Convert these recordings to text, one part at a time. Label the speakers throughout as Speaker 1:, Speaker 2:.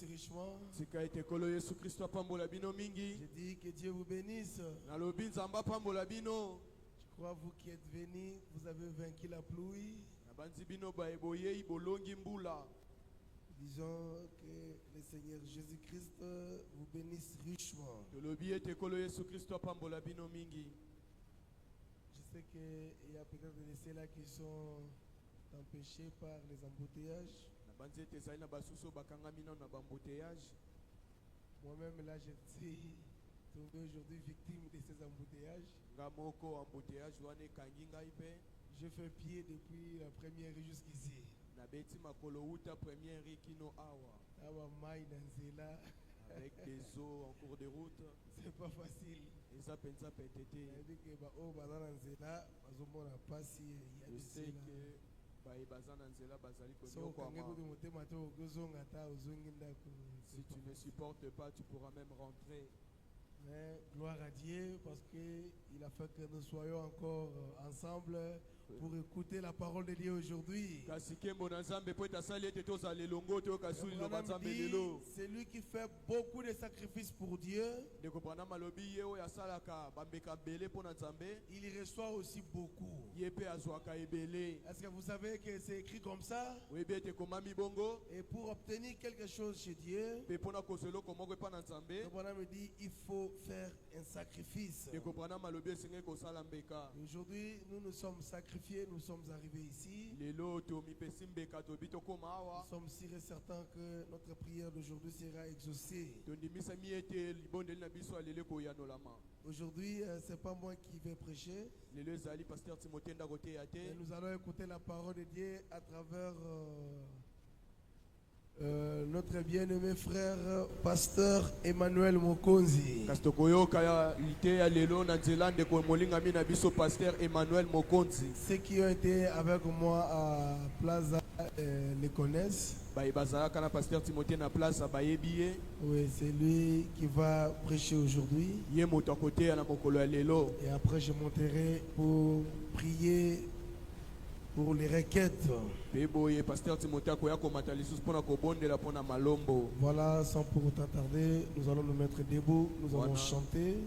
Speaker 1: bénisse richement.
Speaker 2: Je
Speaker 1: dis que Dieu vous bénisse. Je crois vous qui êtes venus, vous avez vaincu la pluie. Disons que le Seigneur Jésus-Christ vous bénisse richement. Je sais qu'il y a peut-être de ceux-là qui sont empêchés par les embouteillages. Moi-même là, je suis tombé aujourd'hui victime de ces embouteillages. Je fais pied depuis la première rue jusqu'ici.
Speaker 2: Avec des eaux en cours de route.
Speaker 1: C'est pas facile. Je sais que si
Speaker 2: tu ne supportes pas, tu pourras même rentrer.
Speaker 1: Mais gloire à Dieu parce qu'il a fait que nous soyons encore ensemble pour écouter la parole de Dieu aujourd'hui. C'est lui qui fait beaucoup de sacrifices pour Dieu. Il reçoit aussi beaucoup. Est-ce que vous savez que c'est écrit comme ça? Et pour obtenir quelque chose chez Dieu, le bonhomme me dit il faut faire un sacrifice. Aujourd'hui, nous nous sommes sacrifiés, nous sommes arrivés ici. Nous sommes sûrs et certains que notre prière d'aujourd'hui sera exaucée. Aujourd'hui, ce n'est pas moi qui vais prêcher. Mais nous allons écouter la parole de Dieu à travers notre bien-aimé frère pasteur Emmanuel Mokonzi. Ceux qui ont été avec moi à Plaza les connaissent. Oui, c'est lui qui va prêcher aujourd'hui. Et après je monterai pour prier pour les requêtes. Voilà, sans pour autant tarder, nous allons nous mettre debout, nous allons chanter.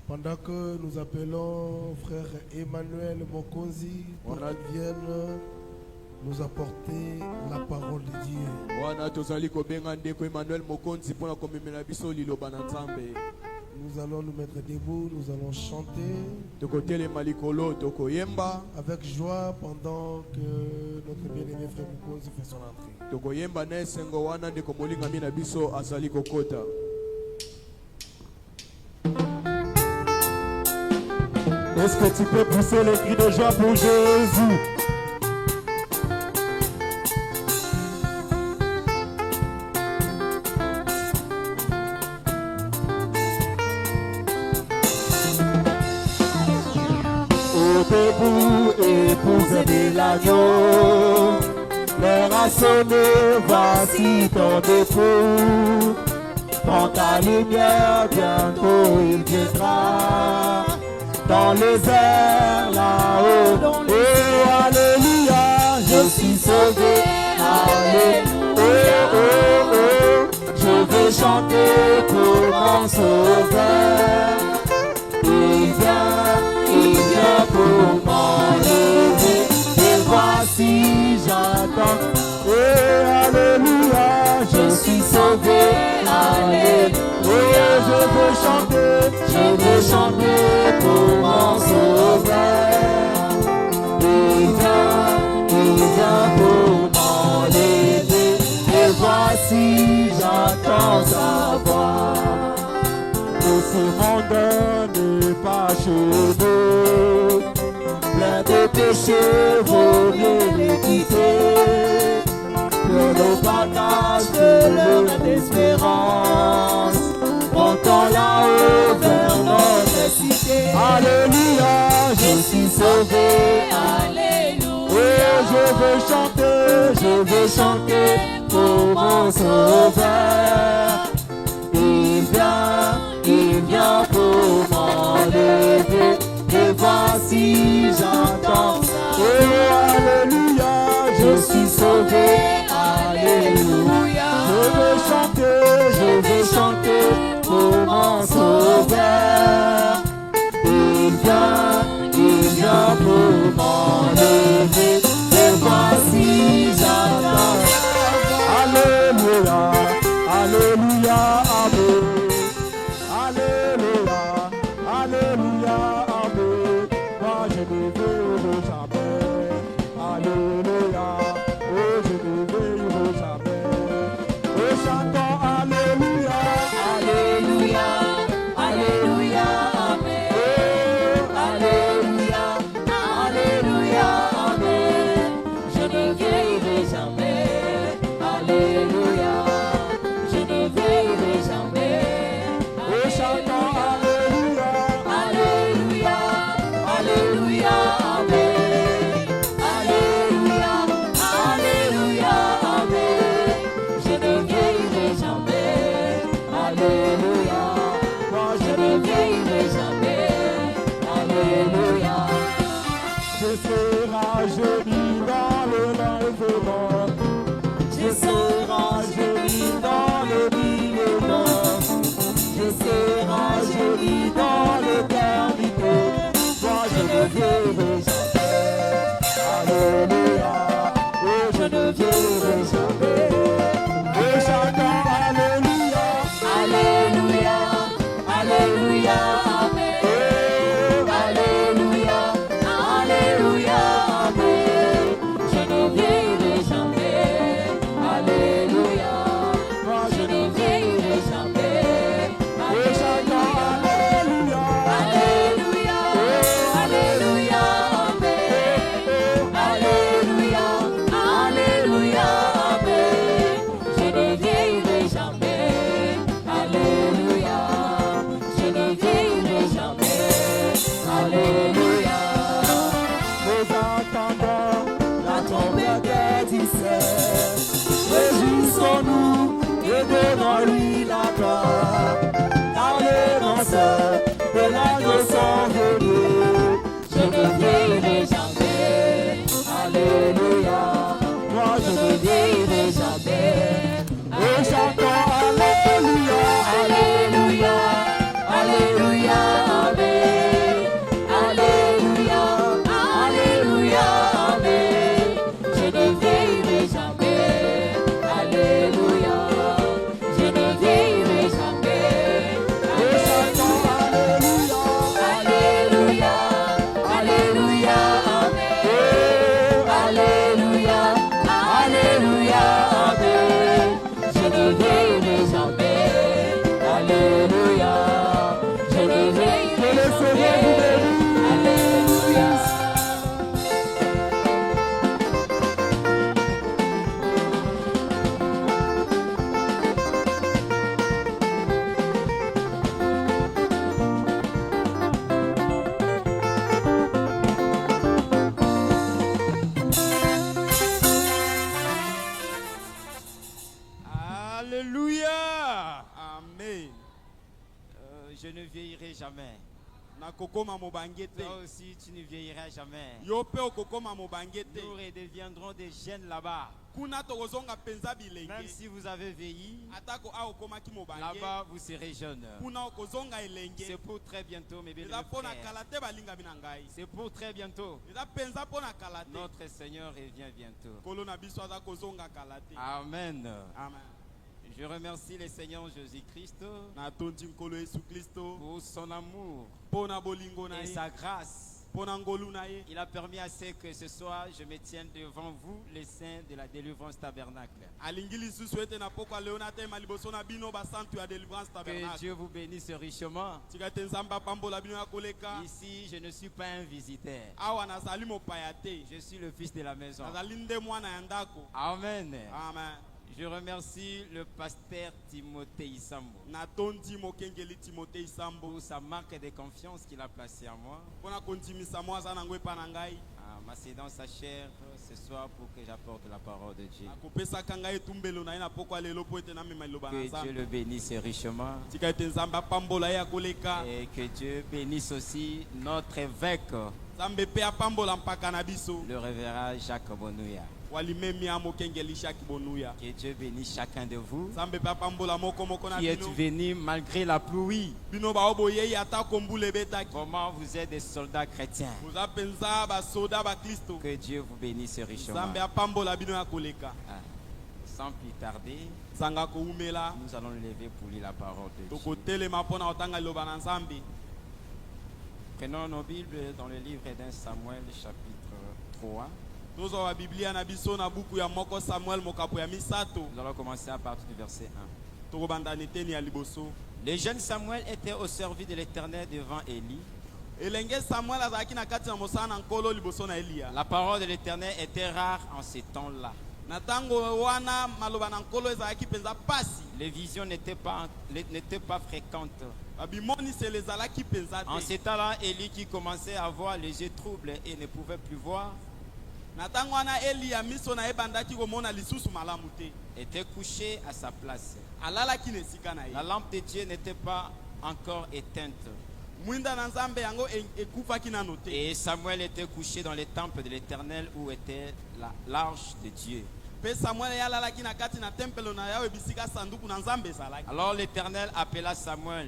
Speaker 1: Pendant que nous appelons frère Emmanuel Mokonzi pour qu'il vienne nous apporter la parole de Dieu. Nous allons nous mettre debout, nous allons chanter avec joie pendant que notre bien-aimé frère Mokonzi fait son entrée.
Speaker 3: Est-ce que tu peux pousser les cris de joie pour Jésus? Debout, épouse de l'agneau, l'heure a sonné, voici ton dépôt. Dans ta lumière, bientôt il viendra. Dans les airs, là-haut, oh, alléluia, je suis sauvé, alléluia, oh, oh, oh, je vais chanter pour mon sauveur. Il vient pour m'enlever, et voici j'attends, et alléluia, je suis sauvé, alléluia, je veux chanter pour mon sauveur. Il vient pour m'enlever, et voici j'attends sa voix. Que ce monde n'est pas chez nous, plein de péchés, vaut mieux les quitter. Que nos bagages de leur espérance, montons là-haut vers notre cité. Alléluia, je suis sauvé, alléluia. Et je veux chanter pour mon sauveur. Il vient pour m'enlever, et voici j'entends ça. Oh, alléluia, je suis sauvé, Seigneur vous bénisse.
Speaker 4: Alléluia.
Speaker 2: Alléluia. Amen.
Speaker 5: Je ne vieillirai jamais.
Speaker 2: Nakokoma mobangete.
Speaker 5: Toi aussi, tu ne vieilliras jamais.
Speaker 2: Yope okokoma mobangete.
Speaker 5: Nous redeviendrons des jeunes là-bas.
Speaker 2: Kuna tokozonga penza bilenge.
Speaker 5: Même si vous avez vieilli,
Speaker 2: Atako aokomaki mobangete.
Speaker 5: là-bas vous serez jeunes.
Speaker 2: Kuna okozonga elenge.
Speaker 5: C'est pour très bientôt, mes
Speaker 2: Eza
Speaker 5: bien-aimés
Speaker 2: pona
Speaker 5: frères.
Speaker 2: kalate balinga binangai.
Speaker 5: C'est pour très bientôt.
Speaker 2: Eza penza pona kalate.
Speaker 5: Notre Seigneur revient bientôt.
Speaker 2: Kolo na biso aza kozonga kalate.
Speaker 5: Amen.
Speaker 2: Amen.
Speaker 5: Je remercie le Seigneur Jésus-Christ
Speaker 2: Na tondi nkolo Yesu Kristo.
Speaker 5: pour son amour
Speaker 2: Pona bolingo na
Speaker 5: et
Speaker 2: ye.
Speaker 5: sa grâce.
Speaker 2: Pona ngolu na ye.
Speaker 5: Il a permis à ce que ce soir je me tienne devant vous, les saints de la délivrance tabernacle.
Speaker 2: Alingi lisusu ete na pokwa leo na tema liboso na bino basantu ya délivrance
Speaker 5: Que
Speaker 2: tabernacle.
Speaker 5: Dieu vous bénisse richement.
Speaker 2: Tika ete nzambe apambola bino ya koleka.
Speaker 5: Ici, je ne suis pas un visiteur.
Speaker 2: Awa nazali mopaya te.
Speaker 5: Je suis le fils de la maison.
Speaker 2: Nazali nde mwana ya ndako.
Speaker 5: Amen.
Speaker 2: Amen.
Speaker 5: Je remercie le pasteur Timothée Isambo
Speaker 2: Na tondi mokengeli Timothée Isambo.
Speaker 5: pour sa marque de confiance qu'il a placée en moi,
Speaker 2: Pona kondimisa mwa aza nango epa na ngai.
Speaker 5: en m'accédant sa chair ce soir pour que j'apporte la parole de Dieu.
Speaker 2: Akopesaka ngai etumbelo na ye na pokwa lelo po ete namema liloba na
Speaker 5: Que Dieu
Speaker 2: nzambe.
Speaker 5: le bénisse richement
Speaker 2: Tika ete nzambe apambola ye ya koleka.
Speaker 5: et que Dieu bénisse aussi notre évêque,
Speaker 2: Nzambe pe apambola mpaka na biso.
Speaker 5: le révérend Jacques Bonouya.
Speaker 2: Walimemi ya mokengeli Jacques Bonouya.
Speaker 5: Que Dieu bénisse chacun de vous
Speaker 2: Nzambe pe apambola moko moko na
Speaker 5: qui êtes
Speaker 2: bino.
Speaker 5: venus malgré la pluie.
Speaker 2: Bino baoboyei ata kombula ebetaki.
Speaker 5: Comment vous êtes des soldats chrétiens.
Speaker 2: Boza penza basoda bakristo.
Speaker 5: Que Dieu vous bénisse richement.
Speaker 2: Nzambe apambola bino ya koleka.
Speaker 5: Ah, sans plus tarder,
Speaker 2: Zanga koumela.
Speaker 5: nous allons lever pour lire la parole de Dieu.
Speaker 2: Tokotelema mpona otanga liloba na Nzambe.
Speaker 5: Prenons nos Bibles dans le livre d'un Samuel chapitre 3.
Speaker 2: Tozwa wa Biblia na biso na buku ya moko Samuel mokapo ya misato.
Speaker 5: Nous allons commencer à partir du verset 1.
Speaker 2: Tokobanda neteni ya liboso.
Speaker 5: Le jeune Samuel était au service de l'Éternel devant Élie.
Speaker 2: Elenge Samuel azalaki na kati na mosala na nkolo liboso na Eliya.
Speaker 5: La parole de l'Éternel était rare en ces temps-là.
Speaker 2: Na tango wana maloba na nkolo ezalaki penza pasi.
Speaker 5: Les visions n'étaient pas fréquentes.
Speaker 2: Babimonisi ezalaki penza
Speaker 5: En
Speaker 2: te.
Speaker 5: ces temps-là, Élie qui commençait à avoir les yeux troubles et ne pouvait plus voir,
Speaker 2: Na tango wana Eliya miso na ebandaki komona lisusu malamu te.
Speaker 5: était couché à sa place.
Speaker 2: Alalaki na esika na ye.
Speaker 5: La lampe de Dieu n'était pas encore éteinte.
Speaker 2: Mwinda na Nzambe yango ekufaki nano te.
Speaker 5: Et Samuel était couché dans le temple de l'Éternel où était l'arche de Dieu.
Speaker 2: Pe Samuel yalalaki na kati na tempelo na Yawe bisika sanduku na Nzambe ezalaki.
Speaker 5: Alors l'Éternel appela Samuel.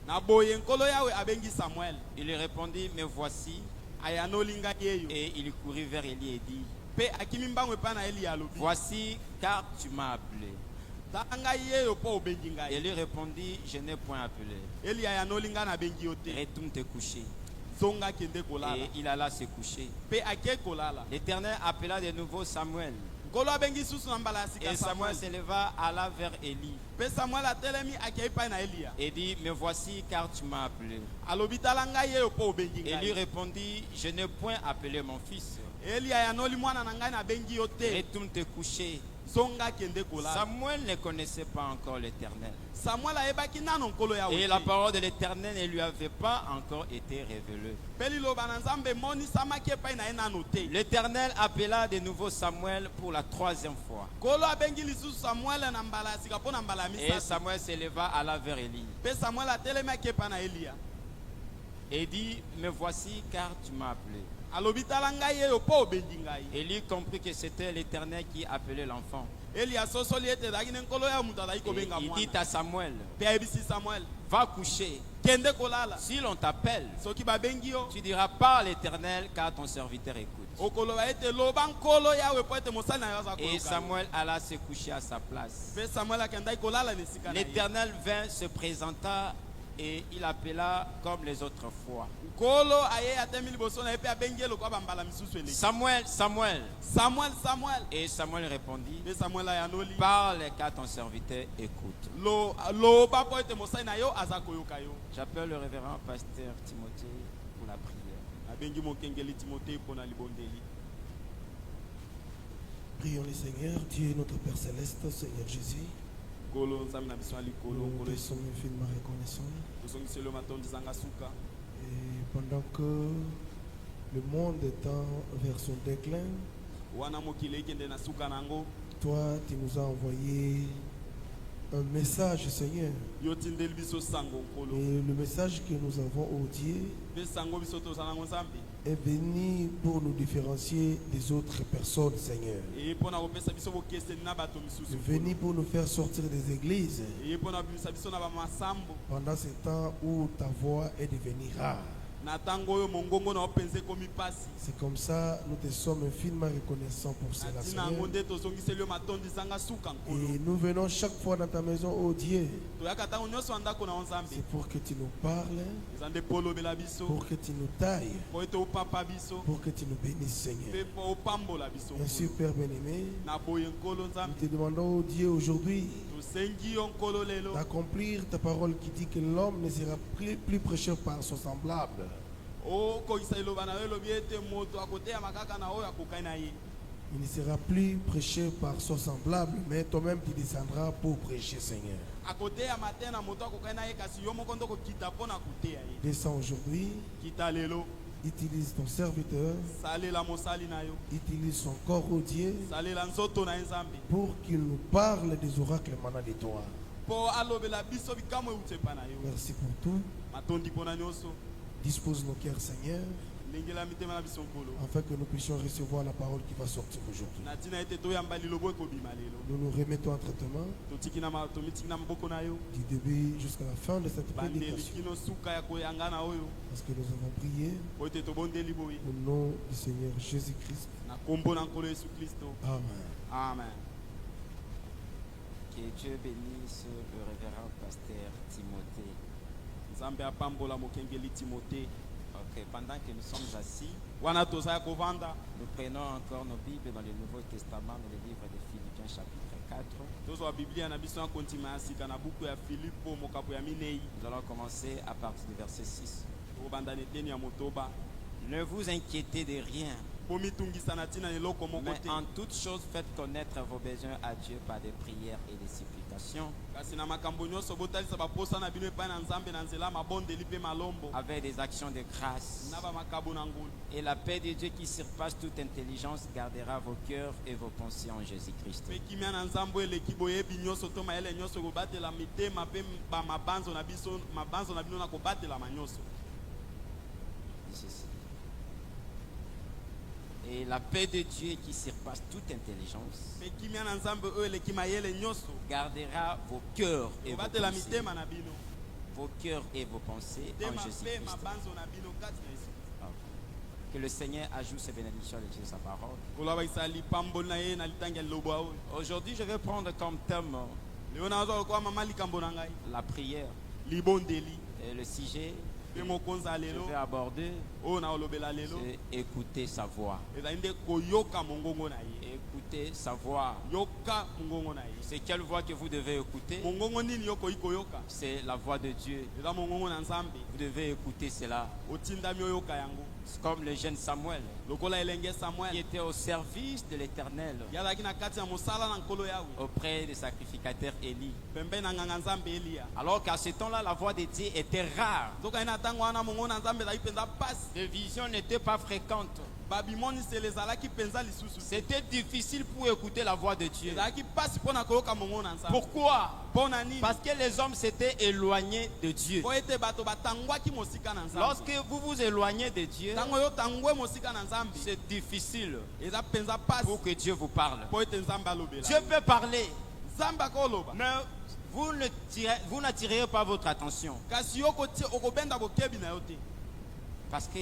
Speaker 2: Na boye nkolo Yawe abengi Samuel.
Speaker 5: Il lui répondit, me voici.
Speaker 2: Ayanolinga yeyo.
Speaker 5: Et il courut vers Élie et dit,
Speaker 2: Pe akimi mbango epa na Eliya alobi.
Speaker 5: voici car tu m'as appelé.
Speaker 2: Tanga yeyo po obengi ngai.
Speaker 5: Élie répondit, je n'ai point appelé.
Speaker 2: Eliya ayanolinga na bengi yo te.
Speaker 5: Retourne te coucher.
Speaker 2: Zonga kende kolala.
Speaker 5: Et il alla se coucher.
Speaker 2: Pe ake kolala.
Speaker 5: L'Éternel appela de nouveau Samuel.
Speaker 2: Nkolo abengi susu na mbala ya sika
Speaker 5: Et Samuel
Speaker 2: Samuel.
Speaker 5: se leva, alla vers Élie
Speaker 2: Pe Samuel atelemi akei epai na Eliya.
Speaker 5: et dit, me voici car tu m'as appelé.
Speaker 2: Alobi tala ngai yeyo po obengi
Speaker 5: Élie
Speaker 2: ngai.
Speaker 5: répondit, je n'ai point appelé mon fils.
Speaker 2: Eliya ayanoli mwana na ngai na bengi yo te.
Speaker 5: Retourne te coucher.
Speaker 2: Zonga kende kolala.
Speaker 5: Samuel ne connaissait pas encore l'Éternel.
Speaker 2: Samuel ayebaki nano nkolo Yawe.
Speaker 5: Et
Speaker 2: te.
Speaker 5: la parole de l'Éternel ne lui avait pas encore été révélée.
Speaker 2: Pe liloba na Nzambe emonisamaki epai na ye nano te.
Speaker 5: L'Éternel appela de nouveau Samuel pour la troisième fois.
Speaker 2: Nkolo abengi lisusu Samuel na mbala ya sika mpo na mbala ya
Speaker 5: Et
Speaker 2: misato.
Speaker 5: Samuel se leva, alla vers Élie
Speaker 2: Pe Samuel atelemi ake epai na Eliya.
Speaker 5: et dit, me voici car tu m'as appelé.
Speaker 2: Alobi tala ngai yeyo po obengi ngai.
Speaker 5: Élie comprit que c'était l'Éternel qui appelait l'enfant.
Speaker 2: Eliya asosoli ete ezalaki ne nkolo ya moto azalaki
Speaker 5: Et
Speaker 2: kobenga
Speaker 5: il dit
Speaker 2: mwana.
Speaker 5: à Samuel,
Speaker 2: Pe ayebisi Samuel,
Speaker 5: va coucher.
Speaker 2: kende kolala.
Speaker 5: Si l'on t'appelle,
Speaker 2: Soki babengi yo,
Speaker 5: tu diras pas l'Éternel car ton serviteur écoute.
Speaker 2: okoloba ete loba nkolo Yawe po ete mosali na yo aza
Speaker 5: Et
Speaker 2: koluka.
Speaker 5: Samuel alla se coucher à sa place.
Speaker 2: Pe Samuel akendaki kolala na esika na ye.
Speaker 5: L'Éternel vint se présenta Et il appela comme les autres fois.
Speaker 2: Nkolo aye atemi liboso na ye pe abengi eloko bambala misusu eleki.
Speaker 5: Samuel, Samuel.
Speaker 2: Samuel, Samuel.
Speaker 5: Et Samuel répondit,
Speaker 2: Pe Samuel ayanoli.
Speaker 5: parle car ton serviteur écoute.
Speaker 2: Lo ba po ete mosai na yo aza koyoka yo.
Speaker 5: J'appelle le révérend pasteur Timothée pour la prière.
Speaker 2: Abengi mokengeli Timothée pona libondeli.
Speaker 1: Prions le Seigneur, Dieu notre Père Céleste, Seigneur Jésus.
Speaker 2: Nkolo nzambe na biso alikolo
Speaker 1: Nous
Speaker 2: nkolo
Speaker 1: te sommes infiniment reconnaissants.
Speaker 2: tosongiselo matondi zanga suka.
Speaker 1: Et pendant que le monde étend vers son déclin,
Speaker 2: Wana mokili ekende na suka nango.
Speaker 1: toi, tu nous as envoyé un message, Seigneur.
Speaker 2: Yo tindeli biso sango nkolo.
Speaker 1: Et le message que nous avons audié
Speaker 2: Pe sango biso toza nango nzambe.
Speaker 1: est venu pour nous différencier des autres personnes, Seigneur.
Speaker 2: Eye pona kopesa biso bokeseni na bato misusu.
Speaker 1: C'est venu pour nous faire sortir des églises
Speaker 2: Eye pona bimisa biso na bamasambo.
Speaker 1: pendant ce temps où ta voix est devenue rare.
Speaker 2: Na ntango oyo mongongo na openza ekomi pasi.
Speaker 1: C'est comme ça, nous te sommes infiniment reconnaissants pour cela,
Speaker 2: Na ntina
Speaker 1: Seigneur.
Speaker 2: yango nde tozongiseli yo matondi zanga suka nkolo.
Speaker 1: Et nous venons chaque fois dans ta maison, oh Dieu,
Speaker 2: Toyaka ntango nyonso ya ndako na yo nzambe.
Speaker 1: c'est pour que tu nous parles,
Speaker 2: Eza nde mpo olobela biso.
Speaker 1: pour que tu nous tailles,
Speaker 2: Po ete opapa biso.
Speaker 1: pour que tu nous bénisses,
Speaker 2: Pe
Speaker 1: Seigneur.
Speaker 2: po opambola biso
Speaker 1: Ainsi,
Speaker 2: nkolo.
Speaker 1: Père bien-aimé,
Speaker 2: Na boye nkolo
Speaker 1: nous
Speaker 2: nzambe.
Speaker 1: te demandons, oh Dieu, aujourd'hui,
Speaker 2: Tosengi yo nkolo lelo.
Speaker 1: d'accomplir ta parole qui dit que l'homme ne sera plus prêcheur par son semblable.
Speaker 2: okokisa eloba na yo elobi ete moto akoteya kaka na oyo akokai na ye.
Speaker 1: Il ne sera plus prêché par son semblable, mais toi-même tu descendras pour prêcher, Seigneur.
Speaker 2: Akoteya te na moto akokai na ye kasi yo moko nde okokita mpo na koteya ye.
Speaker 1: Descends aujourd'hui,
Speaker 2: Kita lelo.
Speaker 1: utilise ton serviteur,
Speaker 2: Salela mosali na yo.
Speaker 1: utilise son corps, oh Dieu,
Speaker 2: Salela nzoto na ye nzambe.
Speaker 1: pour qu'il nous parle des oracles émanant de toi.
Speaker 2: Mpo alobela biso bikamwa euti epa na yo.
Speaker 1: Merci pour tout.
Speaker 2: Matondi mpo na nyonso.
Speaker 1: Dispose nos cœurs, Seigneur,
Speaker 2: Lengela mitema na biso nkolo.
Speaker 1: afin que nous puissions recevoir la parole qui va sortir aujourd'hui.
Speaker 2: Na ntina ete toyamba lilobo ekobima lelo.
Speaker 1: Nous nous remettons entre tes mains,
Speaker 2: Tomitiki na maboko na yo.
Speaker 1: du début jusqu'à la fin de cette
Speaker 2: Bandeli
Speaker 1: prédication,
Speaker 2: kino suka ya koyanga na oyo.
Speaker 1: parce que nous avons prié
Speaker 2: Po ete tobondeli boye.
Speaker 1: au nom du Seigneur Jésus-Christ.
Speaker 2: Na kombo na nkolo Yesu Kristo.
Speaker 1: Amen.
Speaker 2: Amen.
Speaker 5: Que Dieu bénisse le révérend pasteur Timothée.
Speaker 2: Nzambe apambola mokengeli Timothée.
Speaker 5: Ok, pendant que nous sommes assis,
Speaker 2: Wana toza ya kovanda.
Speaker 5: nous prenons encore nos Bibles dans le Nouveau Testament, dans le livre de Philippiens chapitre 4.
Speaker 2: Tozwa Biblia na biso na kontima ya sika na buku ya Filipo mokapo ya minei.
Speaker 5: Nous allons commencer à partir du verset 6.
Speaker 2: Tokobanda na eteni ya motoba.
Speaker 5: Ne vous inquiétez de rien,
Speaker 2: Po mitungisa na ntina na eloko moko
Speaker 5: mais
Speaker 2: te.
Speaker 5: en toutes choses faites connaître vos besoins à Dieu par des prières et des supplications,
Speaker 2: Kasi na makambo nyonso botalisa baposa na bino epai na Nzambe na nzela mabondeli mpe malombo.
Speaker 5: avec des actions de grâce.
Speaker 2: Na bamakabo na ngolu.
Speaker 5: Et la paix de Dieu qui surpasse toute intelligence gardera vos cœurs et vos pensées en Jésus-Christ.
Speaker 2: Mpe kimia na Nzambe eleki boyebi nyonso to mayele nyonso kobatela mitema mpe mabanzo na biso mabanzo na bino na kobatelama nyonso.
Speaker 5: Dit ceci. Et la paix de Dieu qui surpasse toute intelligence
Speaker 2: Mpe kimia na Nzambe oyo eleki mayele nyonso
Speaker 5: gardera vos cœurs et vos
Speaker 2: kobatela
Speaker 5: pensées,
Speaker 2: mitema na bino.
Speaker 5: vos cœurs et vos pensées en
Speaker 2: Mitema mpe
Speaker 5: Jésus-Christ.
Speaker 2: mabanzo na bino kati na Yesu.
Speaker 5: Que le Seigneur ajoute ses bénédictions à l'étude de sa parole.
Speaker 2: Koloba isali pamboli na ye na litangi ya lilobo oyo.
Speaker 5: Aujourd'hui, je vais prendre comme thème
Speaker 2: Leo nazwa lokola mama likambo na ngai.
Speaker 5: la prière.
Speaker 2: Libondeli.
Speaker 5: Et le sujet
Speaker 2: Mpe mokonza
Speaker 5: que je
Speaker 2: lelo
Speaker 5: vais aborder,
Speaker 2: oyo na olobela lelo
Speaker 5: c'est écouter sa voix.
Speaker 2: ezali nde koyoka mongongo na ye.
Speaker 5: Écouter sa voix.
Speaker 2: Yoka mongongo na ye.
Speaker 5: C'est quelle voix que vous devez écouter?
Speaker 2: Mongongo nini yo koyi koyoka?
Speaker 5: C'est la voix de Dieu.
Speaker 2: Eza mongongo na Nzambe.
Speaker 5: Vous devez écouter cela.
Speaker 2: Otindami oyoka yango.
Speaker 5: C'est comme le jeune Samuel
Speaker 2: Lokola elenge
Speaker 5: qui
Speaker 2: Samuel.
Speaker 5: était au service de l'Éternel
Speaker 2: Yazalaki na kati ya mosala na nkolo yawe.
Speaker 5: auprès du sacrificateur Élie.
Speaker 2: Pembeni na nganga Nzambe Eliya.
Speaker 5: Alors qu'à ce temps-là, la voix de Dieu était rare.
Speaker 2: Nzoka ina ntango wana mongongo na Nzambe ezalaki mpenza pasi.
Speaker 5: Les visions n'étaient pas fréquentes.
Speaker 2: Babimoniselo ezalaki mpenza lisusu te.
Speaker 5: C'était difficile pour écouter la voix de Dieu.
Speaker 2: Ezalaki pasi mpo na koyoka mongongo na Nzambe.
Speaker 5: Pourquoi?
Speaker 2: Mpo na nini?
Speaker 5: Parce que les hommes s'étaient éloignés de Dieu.
Speaker 2: Po ete bato batangwaki mosika na Nzambe.
Speaker 5: Lorsque vous vous éloignez de Dieu,
Speaker 2: Ntango yo tangwe mosika na Nzambe.
Speaker 5: c'est difficile
Speaker 2: Eza mpenza pasi
Speaker 5: pour que Dieu vous parle.
Speaker 2: po ete Nzambe alobela.
Speaker 5: Dieu peut parler,
Speaker 2: Nzambe akoloba.
Speaker 5: mais vous n'attirez pas votre attention.
Speaker 2: Kasi yo okobenda bokebi na yo te.
Speaker 5: Parce que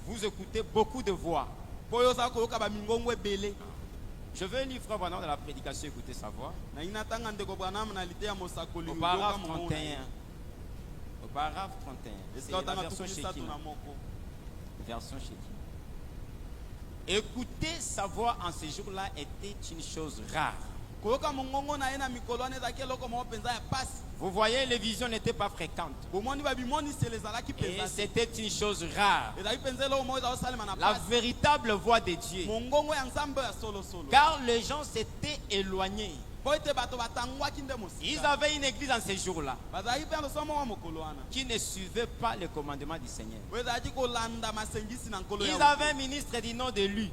Speaker 5: vous écoutez beaucoup de voix.
Speaker 2: Po yo ozala koyoka bamingongo ebele.
Speaker 5: Je veux lire Frère Branham de la prédication, écouter sa voix.
Speaker 2: Na inatanga ndeko Branham na lite ya mosakoli.
Speaker 5: Au paragraphe 31. Au paragraphe 31.
Speaker 2: Est-ce
Speaker 5: C'est
Speaker 2: que
Speaker 5: la
Speaker 2: otanga
Speaker 5: version
Speaker 2: tukisa
Speaker 5: Shekinah.
Speaker 2: tuna moko?
Speaker 5: Version Shekinah. Écouter sa voix en ce jour-là était une chose rare.
Speaker 2: Koyoka mongongo na ye na mikolo wana ezalaki eloko moko mpenza ya pasi.
Speaker 5: Vous voyez, les visions n'étaient pas fréquentes.
Speaker 2: Bomoni babimonisi ezalaki
Speaker 5: Et
Speaker 2: mpenza te.
Speaker 5: c'était une chose rare.
Speaker 2: Ezalaki mpenza eloko moko ezakosalema na
Speaker 5: La
Speaker 2: pasi.
Speaker 5: véritable voix de Dieu.
Speaker 2: Mongongo ya nzambe ya solosolo.
Speaker 5: Car les gens s'étaient éloignés.
Speaker 2: Po ete bato batangwaki nde
Speaker 5: Ils
Speaker 2: mosika.
Speaker 5: avaient une église en ces jours-là
Speaker 2: Bazalaki mpe na loso moko ya mokolo wana.
Speaker 5: qui ne suivait pas les commandements du Seigneur.
Speaker 2: Po ezalaki kolanda masengisi na nkolo
Speaker 5: Ils
Speaker 2: ya
Speaker 5: avaient un ministre du nom de lui.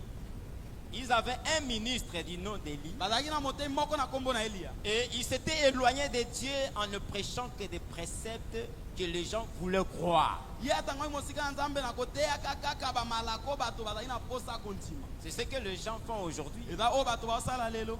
Speaker 5: Ils avaient un ministre du nom d'Élie.
Speaker 2: bazalaki na motei moko na nkombo na Elia.
Speaker 5: Et ils s'étaient éloignés de Dieu en ne prêchant que des préceptes que les gens voulaient croire.
Speaker 2: Ye atangwaki mosika ya nzambe na koteyaka kaka bamalako bato bazalaki na posa kontima.
Speaker 5: C'est ce que les gens font aujourd'hui.
Speaker 2: Eza oyo bato baosala lelo.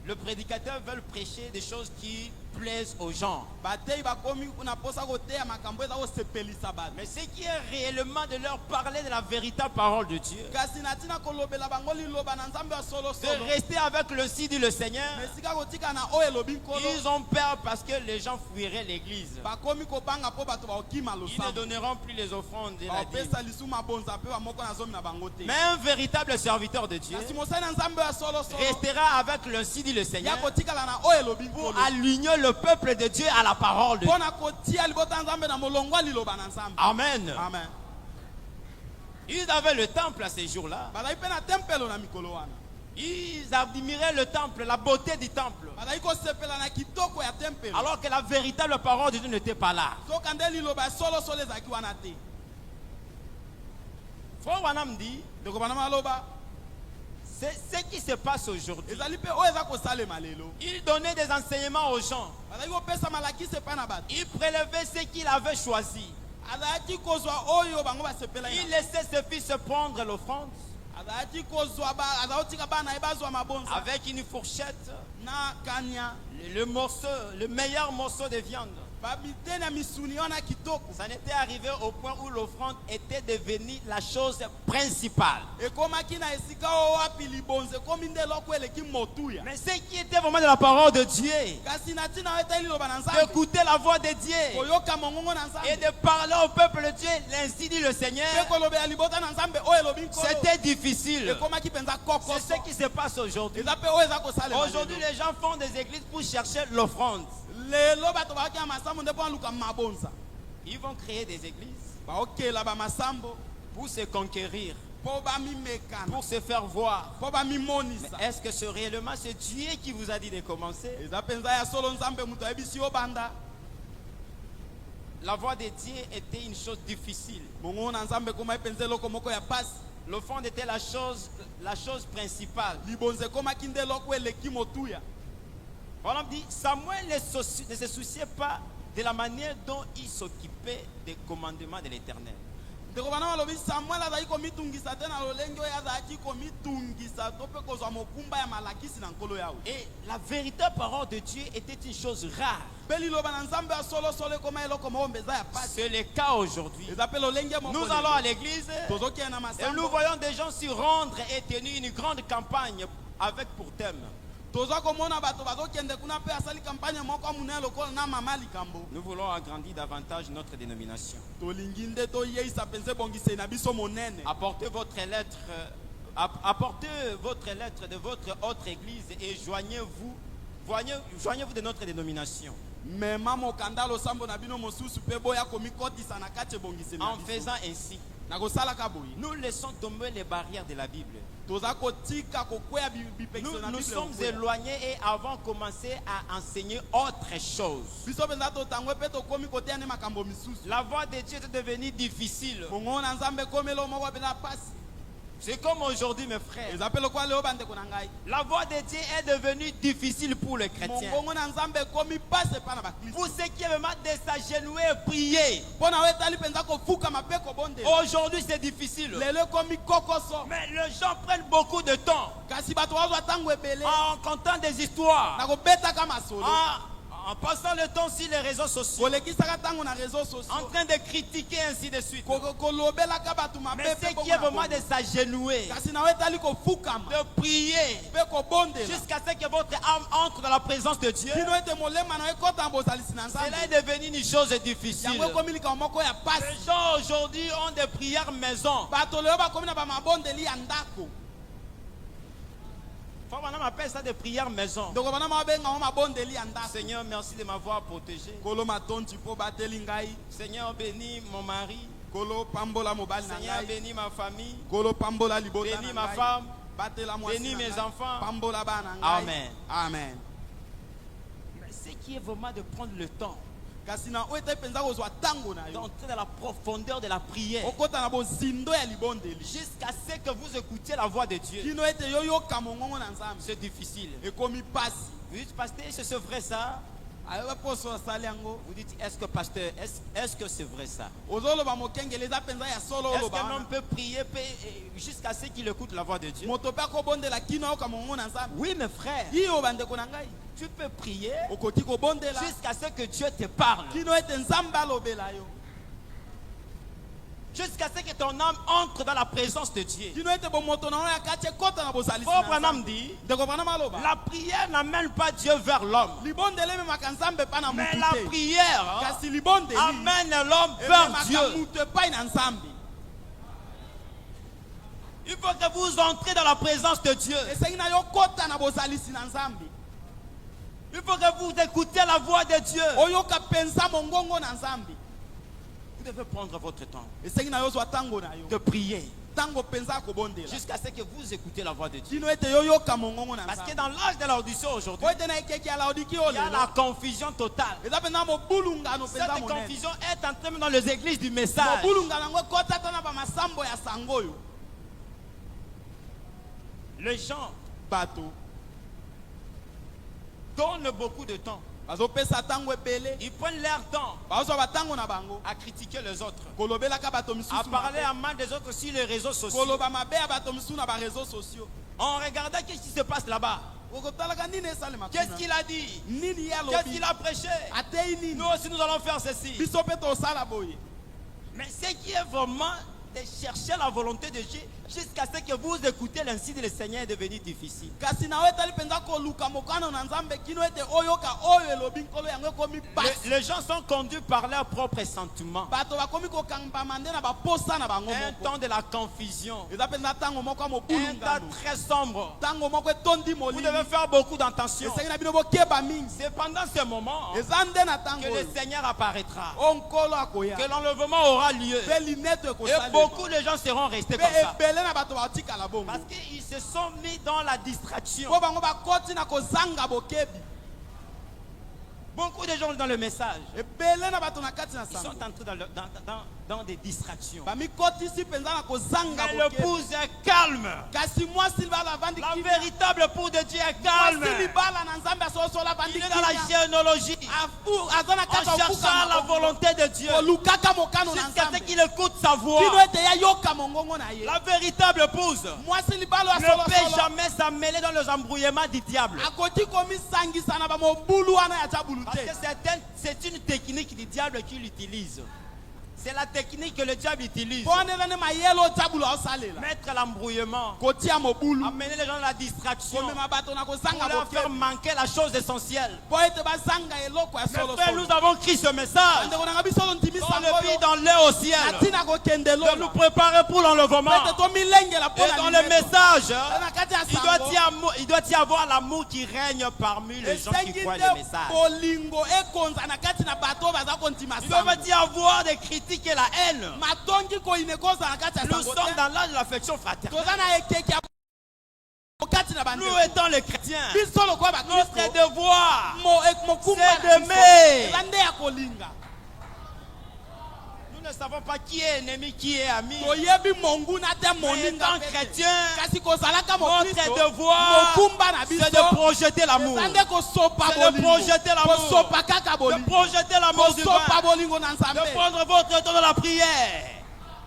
Speaker 5: Le prédicateur veut prêcher des choses qui plaisent aux gens.
Speaker 2: Batei bakomi na posa koteya makambo eza kosepelisa bato.
Speaker 5: Mais ce qui est réellement de leur parler de la véritable parole de Dieu,
Speaker 2: Kasi na ntina kolobela bango liloba na nzambe ya
Speaker 5: de
Speaker 2: solosolo.
Speaker 5: rester avec le si dit le Seigneur,
Speaker 2: Mais sika kotika na oyo elobi nkolo.
Speaker 5: ils ont peur parce que les gens fuiraient l'église.
Speaker 2: Bakomi kobanga mpo bato bakokima
Speaker 5: Ils ne
Speaker 2: losambo.
Speaker 5: donneront plus les offrandes et la dîme.
Speaker 2: Baopesa lisumu mabonza mpe bamoko na zomi na bango te.
Speaker 5: Mais un véritable serviteur de Dieu
Speaker 2: Kasi mosali na nzambe ya solosolo.
Speaker 5: restera avec le si dit le
Speaker 2: Ya
Speaker 5: Seigneur
Speaker 2: kotikala na oyo elobi
Speaker 5: pour
Speaker 2: nkolo.
Speaker 5: aligner le peuple de Dieu à la parole de Dieu.
Speaker 2: Mpona kotia libota ya nzambe na molongwa liloba na nzambe.
Speaker 5: Amen.
Speaker 2: Amen.
Speaker 5: Ils avaient le temple à ces jours-là.
Speaker 2: Bazali mpe na tempelo na mikolo wana.
Speaker 5: Ils admiraient le temple, la beauté du temple.
Speaker 2: Bazali kosepela na kitoko ya tempelo.
Speaker 5: Alors que la véritable parole de Dieu n'était pas là.
Speaker 2: Soka nde liloba ya solosolo ezalaki wana te.
Speaker 5: Frère Branham dit,
Speaker 2: Ndeko bana maloba.
Speaker 5: c'est ce qui se passe aujourd'hui.
Speaker 2: Ezali mpe oyo eza kosalema lelo.
Speaker 5: Il donnait des enseignements aux gens.
Speaker 2: Bazali kopesa malakisi epai na bato.
Speaker 5: Il prélevait ce qu'il avait choisi.
Speaker 2: Azalaki kozwa oyo bango basepela
Speaker 5: Il
Speaker 2: ye.
Speaker 5: laissait ses fils prendre l'offrande
Speaker 2: Azalaki kozwa azakotika bana ye bazwa mabonza
Speaker 5: avec une fourchette,
Speaker 2: na kania.
Speaker 5: le morceau, le meilleur morceau de viande.
Speaker 2: Babitene ya misuni wana kitoko.
Speaker 5: Ça n'était arrivé au point où l'offrande était devenue la chose principale.
Speaker 2: Ekomaki na esika oyo wapi libonze ekomi nde eloko eleki motuya.
Speaker 5: Mais ce qui était vraiment de la parole de Dieu,
Speaker 2: Kasi na ntina oyo etali liloba na nzambe.
Speaker 5: d'écouter la voix de Dieu
Speaker 2: Koyoka mongongo na
Speaker 5: et
Speaker 2: nzambe.
Speaker 5: de parler au peuple de Dieu, ainsi dit le Seigneur,
Speaker 2: Mpe kolobela libota na nzambe oyo elobi nkolo.
Speaker 5: c'était difficile.
Speaker 2: Ekomaki mpenza
Speaker 5: C'est
Speaker 2: kokoso.
Speaker 5: ce qui se passe aujourd'hui.
Speaker 2: Eza mpe oyo eza kosalema
Speaker 5: Aujourd'hui,
Speaker 2: lelo.
Speaker 5: les gens font des églises pour chercher l'offrande.
Speaker 2: Lelo bato bakaki ya masambo nde mpo aluka mabonza.
Speaker 5: Ils vont créer des églises
Speaker 2: Baokela bamasambo
Speaker 5: pour se conquérir,
Speaker 2: mpo bamimekana.
Speaker 5: pour se faire voir.
Speaker 2: Mpo bamimonisa.
Speaker 5: Mais est-ce que c'est réellement c'est Dieu qui vous a dit de commencer?
Speaker 2: Eza mpenza ya solo nzambe moto ayebisi yo banda.
Speaker 5: La voix de Dieu était une chose difficile.
Speaker 2: Mongongo na nzambe ekoma epenza eloko moko ya pasi.
Speaker 5: L'offrande était la chose principale.
Speaker 2: Libonze ekomaki nde eloko eleki motuya.
Speaker 5: On dit, Samuel ne se souciait pas de la manière dont il s'occupait des commandements de l'Éternel.
Speaker 2: Ndeko bana balobi Samuel azalaki komitungisa te na lolenge oyo azalaki komitungisa to mpe kozwa mokumba ya malakisi na nkolo yawe.
Speaker 5: Et la véritable parole de Dieu était une chose rare.
Speaker 2: Mpe liloba na nzambe ya solosolo ekoma eloko moko mpenza ya pasi.
Speaker 5: C'est le cas aujourd'hui.
Speaker 2: Eza mpe lolenge moko
Speaker 5: Nous
Speaker 2: lelo.
Speaker 5: allons à l'église
Speaker 2: Tozokende na
Speaker 5: et
Speaker 2: masambo.
Speaker 5: nous voyons des gens s'y rendre et tenir une grande campagne avec pour thème.
Speaker 2: Tozwa komona bato bazokende kuna mpe asali kampagne moko monene lokola na mama likambo.
Speaker 5: Nous voulons agrandir davantage notre dénomination.
Speaker 2: Tolingi nde toyeisa mpenza ebongiseli na biso monene.
Speaker 5: Apportez votre lettre de votre autre église et joignez-vous de notre dénomination.
Speaker 2: Mema mokanda losambo na bino mosusu mpe boya komikotisa na kati ebongiseli na
Speaker 5: En
Speaker 2: biso.
Speaker 5: faisant ainsi,
Speaker 2: Nakosalaka boye.
Speaker 5: nous laissons tomber les barrières de la Bible.
Speaker 2: Toza kotika kokweya bipekiselo na
Speaker 5: Nous
Speaker 2: Bible
Speaker 5: sommes
Speaker 2: kokweya.
Speaker 5: éloignés et avons commencé à enseigner autre chose.
Speaker 2: Biso mpenza totango mpe tokomi koteya nde makambo misusu.
Speaker 5: La voix de Dieu est devenue difficile.
Speaker 2: Mongongo na nzambe ekomi eloko moko mpenza pasi.
Speaker 5: C'est comme aujourd'hui, mes frères.
Speaker 2: Eza mpe lokola leo bandeko na ngai.
Speaker 5: La voix de Dieu est devenue difficile pour les chrétiens.
Speaker 2: Mongongo na nzambe ekomi pasi epai na bakristo.
Speaker 5: Pour ceux qui vraiment de s'agenouiller et prier.
Speaker 2: Mpo na oyo etali mpenza kofukama mpe kobondela.
Speaker 5: Aujourd'hui, c'est difficile.
Speaker 2: Lelo ekomi kokoso.
Speaker 5: Mais les gens prennent beaucoup de temps
Speaker 2: Kasi bato bazwa ntango ebele.
Speaker 5: en comptant des histoires,
Speaker 2: Na kobetaka masolo.
Speaker 5: En passant le temps sur les réseaux sociaux,
Speaker 2: kolekisaka ntango na réseaux sociaux
Speaker 5: en train de critiquer ainsi de suite.
Speaker 2: kolobelaka bato mabe
Speaker 5: Mais ce qui est vraiment de s'agenouiller,
Speaker 2: kasi nawe etali kofukama
Speaker 5: de prier,
Speaker 2: mpe kobondela
Speaker 5: jusqu'à ce que votre âme entre dans la présence de Dieu,
Speaker 2: kino ete molema na ekota na bozalisi na
Speaker 5: cela
Speaker 2: nzambe
Speaker 5: est devenu une chose difficile.
Speaker 2: yango ekomi likambo moko ya
Speaker 5: Les
Speaker 2: pasi
Speaker 5: gens aujourd'hui ont des prières maison.
Speaker 2: bato lelo bakomi na bamabondeli ya ndako
Speaker 5: Faut maintenant appelle ça des prières maison.
Speaker 2: ndoko bana mabengango mabondeli ya ndako
Speaker 5: Seigneur, merci de m'avoir protégé.
Speaker 2: kolo matondi mpo bateli ngai
Speaker 5: Seigneur, bénis mon mari.
Speaker 2: kolo pambola mobali na
Speaker 5: Seigneur,
Speaker 2: ngai
Speaker 5: bénis ma famille.
Speaker 2: kolo pambola libota na
Speaker 5: Bénis ma
Speaker 2: ngai
Speaker 5: femme.
Speaker 2: batela mwasi
Speaker 5: Bénis
Speaker 2: na
Speaker 5: mes
Speaker 2: ngai.
Speaker 5: enfants.
Speaker 2: pambola bana ngai
Speaker 5: Amen.
Speaker 2: amen
Speaker 5: Mais ce qui est vraiment de prendre le temps
Speaker 2: kasi na oyo ete mpenza kozwa ntango na yo
Speaker 5: d'entrer dans la profondeur de la prière
Speaker 2: okota na bozindo ya libondeli
Speaker 5: jusqu'à ce que vous écoutiez la voix de Dieu.
Speaker 2: kino ete yo yoka mongongo na nzambe
Speaker 5: C'est difficile.
Speaker 2: ekomi pasi
Speaker 5: Vous dites, pasteur, c'est vrai ça?
Speaker 2: ayoba poso asali yango
Speaker 5: Vous dites, est-ce que pasteur, est-ce que c'est vrai ça?
Speaker 2: ozoloba mokengeli eza mpenza ya solo
Speaker 5: Est-ce
Speaker 2: oloba
Speaker 5: qu'un
Speaker 2: wana
Speaker 5: homme peut prier jusqu'à ce qu'il écoute la voix de Dieu?
Speaker 2: moto mpe akobondela kino ayoka mongongo na nzambe
Speaker 5: Oui, mes frères,
Speaker 2: iyo bandeko na ngai
Speaker 5: tu peux prier
Speaker 2: okoki kobondela
Speaker 5: jusqu'à ce que Dieu te parle.
Speaker 2: kino ete nzambe alobela yo
Speaker 5: Jusqu'à ce que ton âme entre dans la présence de Dieu.
Speaker 2: kino ete bomoto na yo ya kati ekota na bozalisi
Speaker 5: Paul
Speaker 2: na
Speaker 5: Branham
Speaker 2: nzambe.
Speaker 5: dit,
Speaker 2: ndeko bana maloba
Speaker 5: la prière n'amène pas Dieu vers l'homme.
Speaker 2: libondeli ememaka nzambe epai na
Speaker 5: Mais
Speaker 2: mutu
Speaker 5: la
Speaker 2: te
Speaker 5: prière
Speaker 2: kasi libondeli
Speaker 5: amène l'homme vers Dieu.
Speaker 2: ememaka mutu epai na nzambe
Speaker 5: Il faut que vous entrez dans la présence de Dieu.
Speaker 2: esengi na yo kota na bozalisi na nzambe
Speaker 5: Il faut que vous écoutez la voix de Dieu.
Speaker 2: oyoka mpenza mongongo na nzambe
Speaker 5: Vous devez prendre votre temps
Speaker 2: esengi na yo ozwa ntango na yo
Speaker 5: de prier
Speaker 2: ntango mpenza akobondela
Speaker 5: jusqu'à ce que vous écoutez la voix de Dieu.
Speaker 2: kino ete yo yoka mongongo na
Speaker 5: Parce que
Speaker 2: nzambe
Speaker 5: dans l'âge de l'audition aujourd'hui,
Speaker 2: po ete na ekeki ya laodiki oyo
Speaker 5: il y a
Speaker 2: lelo
Speaker 5: la confusion totale.
Speaker 2: eza mpenza mobulungano mpenza
Speaker 5: Cette
Speaker 2: monene
Speaker 5: confusion est entrée dans les églises du message.
Speaker 2: mobulungano yango ekota ata na bamasambo ya sango oyo
Speaker 5: Les gens
Speaker 2: bato
Speaker 5: donnent beaucoup de temps.
Speaker 2: bazopesa ntango ebele
Speaker 5: Ils prennent leur temps
Speaker 2: bazozwa batango na bango
Speaker 5: à critiquer les autres,
Speaker 2: kolobelaka bato
Speaker 5: à
Speaker 2: misusu
Speaker 5: parler
Speaker 2: mabe,
Speaker 5: à mal des autres sur les réseaux sociaux.
Speaker 2: koloba mabe ya bato misusu na bareseau sociaux
Speaker 5: En regardant qu'est-ce qui se passe là-bas.
Speaker 2: okotalaka nini esalema
Speaker 5: Qu'est-ce qu'il a dit?
Speaker 2: nini ye
Speaker 5: Qu'est-ce
Speaker 2: alobi
Speaker 5: qu'il a prêché?
Speaker 2: atei nini
Speaker 5: Nous aussi nous allons faire ceci.
Speaker 2: biso mpe tosala boye
Speaker 5: Mais ce qui est vraiment de chercher la volonté de Dieu jusqu'à ce que vous écoutez l'insigne du Seigneur est devenu difficile.
Speaker 2: kasi nawe etali mpenza koluka mokano na nzambe kino ete oyoka oyo elobi nkolo yango ekomi pasi
Speaker 5: Les gens sont conduits par leurs propres sentiments.
Speaker 2: bato bakomi kokambama nde na baposa na bango
Speaker 5: Un
Speaker 2: moko
Speaker 5: temps de la confusion.
Speaker 2: eza mpenza ntango moko ya
Speaker 5: Un temps
Speaker 2: mobulungano
Speaker 5: très sombre.
Speaker 2: ntango moko etondi
Speaker 5: Vous
Speaker 2: molili
Speaker 5: devez faire beaucoup d'attention.
Speaker 2: esengi na bino bokeba mingi
Speaker 5: C'est pendant ce moment
Speaker 2: eza nde na
Speaker 5: que
Speaker 2: ntango
Speaker 5: le
Speaker 2: oyo
Speaker 5: Seigneur apparaîtra.
Speaker 2: o nkolo akoya
Speaker 5: Que l'enlèvement aura lieu.
Speaker 2: mpe lineto
Speaker 5: Et
Speaker 2: ekosalema
Speaker 5: beaucoup de gens seront restés comme
Speaker 2: mpe
Speaker 5: ça.
Speaker 2: ebele na bato baotikala bongo
Speaker 5: Parce qu'ils se sont mis dans la distraction.
Speaker 2: mpo bango bakoti na kozanga bokebi
Speaker 5: Beaucoup de gens dans le message,
Speaker 2: ebele na bato na kati na
Speaker 5: ils sont
Speaker 2: sango
Speaker 5: entrés dans des distractions.
Speaker 2: bamikotisi mpenza na kozanga
Speaker 5: Mais
Speaker 2: bokebi
Speaker 5: l'épouse est calme.
Speaker 2: kasi mwasi libala avandi
Speaker 5: La
Speaker 2: kimia
Speaker 5: véritable épouse de Dieu est calme.
Speaker 2: mwasi libala na nzambe asosola avandi
Speaker 5: Il est dans la
Speaker 2: kimia
Speaker 5: généalogie.
Speaker 2: aza na kati
Speaker 5: En
Speaker 2: ya
Speaker 5: cherchant la volonté de Dieu.
Speaker 2: kolukaka mokano na
Speaker 5: Jusqu'à ce
Speaker 2: nzambe
Speaker 5: qu'il écoute sa voix.
Speaker 2: kino ete yayoka mongongo na ye
Speaker 5: La véritable épouse
Speaker 2: mwasi libala ya
Speaker 5: ne peut
Speaker 2: solosolo
Speaker 5: jamais s'emmêler dans les embrouillements du diable.
Speaker 2: akoki komisangisa na bamobulu wana ya jabulu
Speaker 5: Parce
Speaker 2: te
Speaker 5: que c'est une technique du diable qu'il utilise. C'est la technique que le diable utilise.
Speaker 2: mpo ndenge nde mayele o jabulu aosalela
Speaker 5: Mettre l'embrouillement.
Speaker 2: kotia mobulu
Speaker 5: Amener les gens dans la distraction.
Speaker 2: komema bato na
Speaker 5: Pour
Speaker 2: kozanga
Speaker 5: leur faire
Speaker 2: bokebi
Speaker 5: manquer la chose essentielle.
Speaker 2: mpo ete bazanga eloko ya
Speaker 5: Mes frères,
Speaker 2: solosolo
Speaker 5: nous avons crié ce message.
Speaker 2: ndeko nanga biso tondimisa
Speaker 5: Dans le pays,
Speaker 2: yango
Speaker 5: dans l'air au ciel.
Speaker 2: na ntina kokende
Speaker 5: De nous
Speaker 2: lola
Speaker 5: préparer pour l'enlèvement.
Speaker 2: ete tomilengela mpo
Speaker 5: Et
Speaker 2: na
Speaker 5: dans le
Speaker 2: lineto.
Speaker 5: message,
Speaker 2: na kati ya
Speaker 5: il doit y avoir l'amour qui règne parmi les gens qui
Speaker 2: esengi
Speaker 5: croient le
Speaker 2: nde
Speaker 5: message.
Speaker 2: bolingo ekonza na kati na bato oyo baza kondima
Speaker 5: Il
Speaker 2: sango
Speaker 5: doit y avoir des critiques et la haine.
Speaker 2: matongi koyina ekonza na kati ya
Speaker 5: Nous
Speaker 2: sango
Speaker 5: sommes
Speaker 2: te
Speaker 5: dans l'âge de l'affection fraternelle.
Speaker 2: toza na ekeki ya kati na
Speaker 5: Nous
Speaker 2: bandeko
Speaker 5: étant les chrétiens,
Speaker 2: biso lokola
Speaker 5: notre
Speaker 2: bakristo
Speaker 5: devoir,
Speaker 2: mokumba
Speaker 5: c'est
Speaker 2: na
Speaker 5: d'aimer.
Speaker 2: biso eza nde ya kolinga
Speaker 5: nous ne savons pas qui est ennemi, qui est ami.
Speaker 2: toyebi monguna te
Speaker 5: Mais
Speaker 2: moninga
Speaker 5: étant
Speaker 2: mpe te.
Speaker 5: chrétien,
Speaker 2: kasi kozalaka
Speaker 5: notre
Speaker 2: mokristo
Speaker 5: devoir,
Speaker 2: mokumba na
Speaker 5: c'est
Speaker 2: biso
Speaker 5: de projeter l'amour.
Speaker 2: eza nde kosopa
Speaker 5: C'est de
Speaker 2: bolingo
Speaker 5: projeter l'amour.
Speaker 2: kosopa kaka
Speaker 5: De
Speaker 2: bolingo
Speaker 5: projeter l'amour divin.
Speaker 2: kosopa bolingo na
Speaker 5: De
Speaker 2: nzambe
Speaker 5: prendre votre temps dans la prière.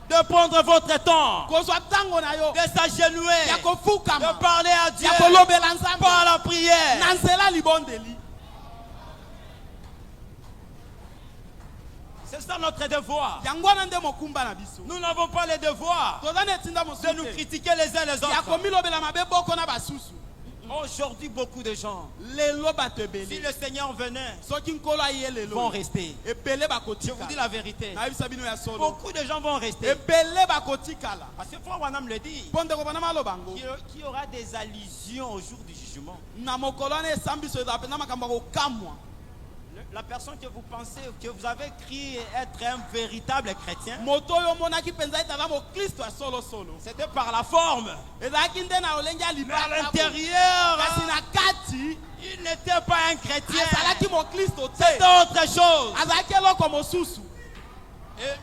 Speaker 5: De prendre votre temps.
Speaker 2: kozwa ntango na yo
Speaker 5: De s'agenouiller.
Speaker 2: ya
Speaker 5: De
Speaker 2: kofukama
Speaker 5: parler à Dieu
Speaker 2: ya kolobela nzambe
Speaker 5: par la prière.
Speaker 2: na nzela libondeli
Speaker 5: C'est ça notre devoir.
Speaker 2: yango wana nde mokumba na biso
Speaker 5: Nous n'avons pas le devoir
Speaker 2: toza na etinda
Speaker 5: de
Speaker 2: mosusu
Speaker 5: nous
Speaker 2: te
Speaker 5: critiquer les uns les
Speaker 2: ya
Speaker 5: autres.
Speaker 2: komilobela mabe boko na basusu
Speaker 5: Aujourd'hui, beaucoup de gens,
Speaker 2: lelo bato
Speaker 5: si
Speaker 2: ebele
Speaker 5: le Seigneur venait,
Speaker 2: soki nkolo aye
Speaker 5: vont
Speaker 2: lelo
Speaker 5: rester.
Speaker 2: ebele
Speaker 5: Je vous
Speaker 2: bakotikala
Speaker 5: dis la vérité.
Speaker 2: nayebisa bino ya solo
Speaker 5: Beaucoup de gens vont rester.
Speaker 2: ebele bakotikala
Speaker 5: Parce que Frère Wanam le dit,
Speaker 2: mpo ndeko bana maloba ngo
Speaker 5: qu'il y aura des allusions au jour du jugement.
Speaker 2: na mokolo wana esambi so ezala mpenza makambo ya kokamwa
Speaker 5: La personne que vous pensez, que vous avez cru être un véritable chrétien,
Speaker 2: moto oyo omonaki mpenza etala moklisto ya solosolo
Speaker 5: c'était par la forme.
Speaker 2: ezalaki nde na lolenge ya
Speaker 5: Mais à
Speaker 2: libala
Speaker 5: l'intérieur,
Speaker 2: kasi na kati
Speaker 5: il n'était pas un chrétien.
Speaker 2: azalaki moklisto
Speaker 5: C'est
Speaker 2: te
Speaker 5: autre chose.
Speaker 2: azalaki eloko mosusu
Speaker 5: Et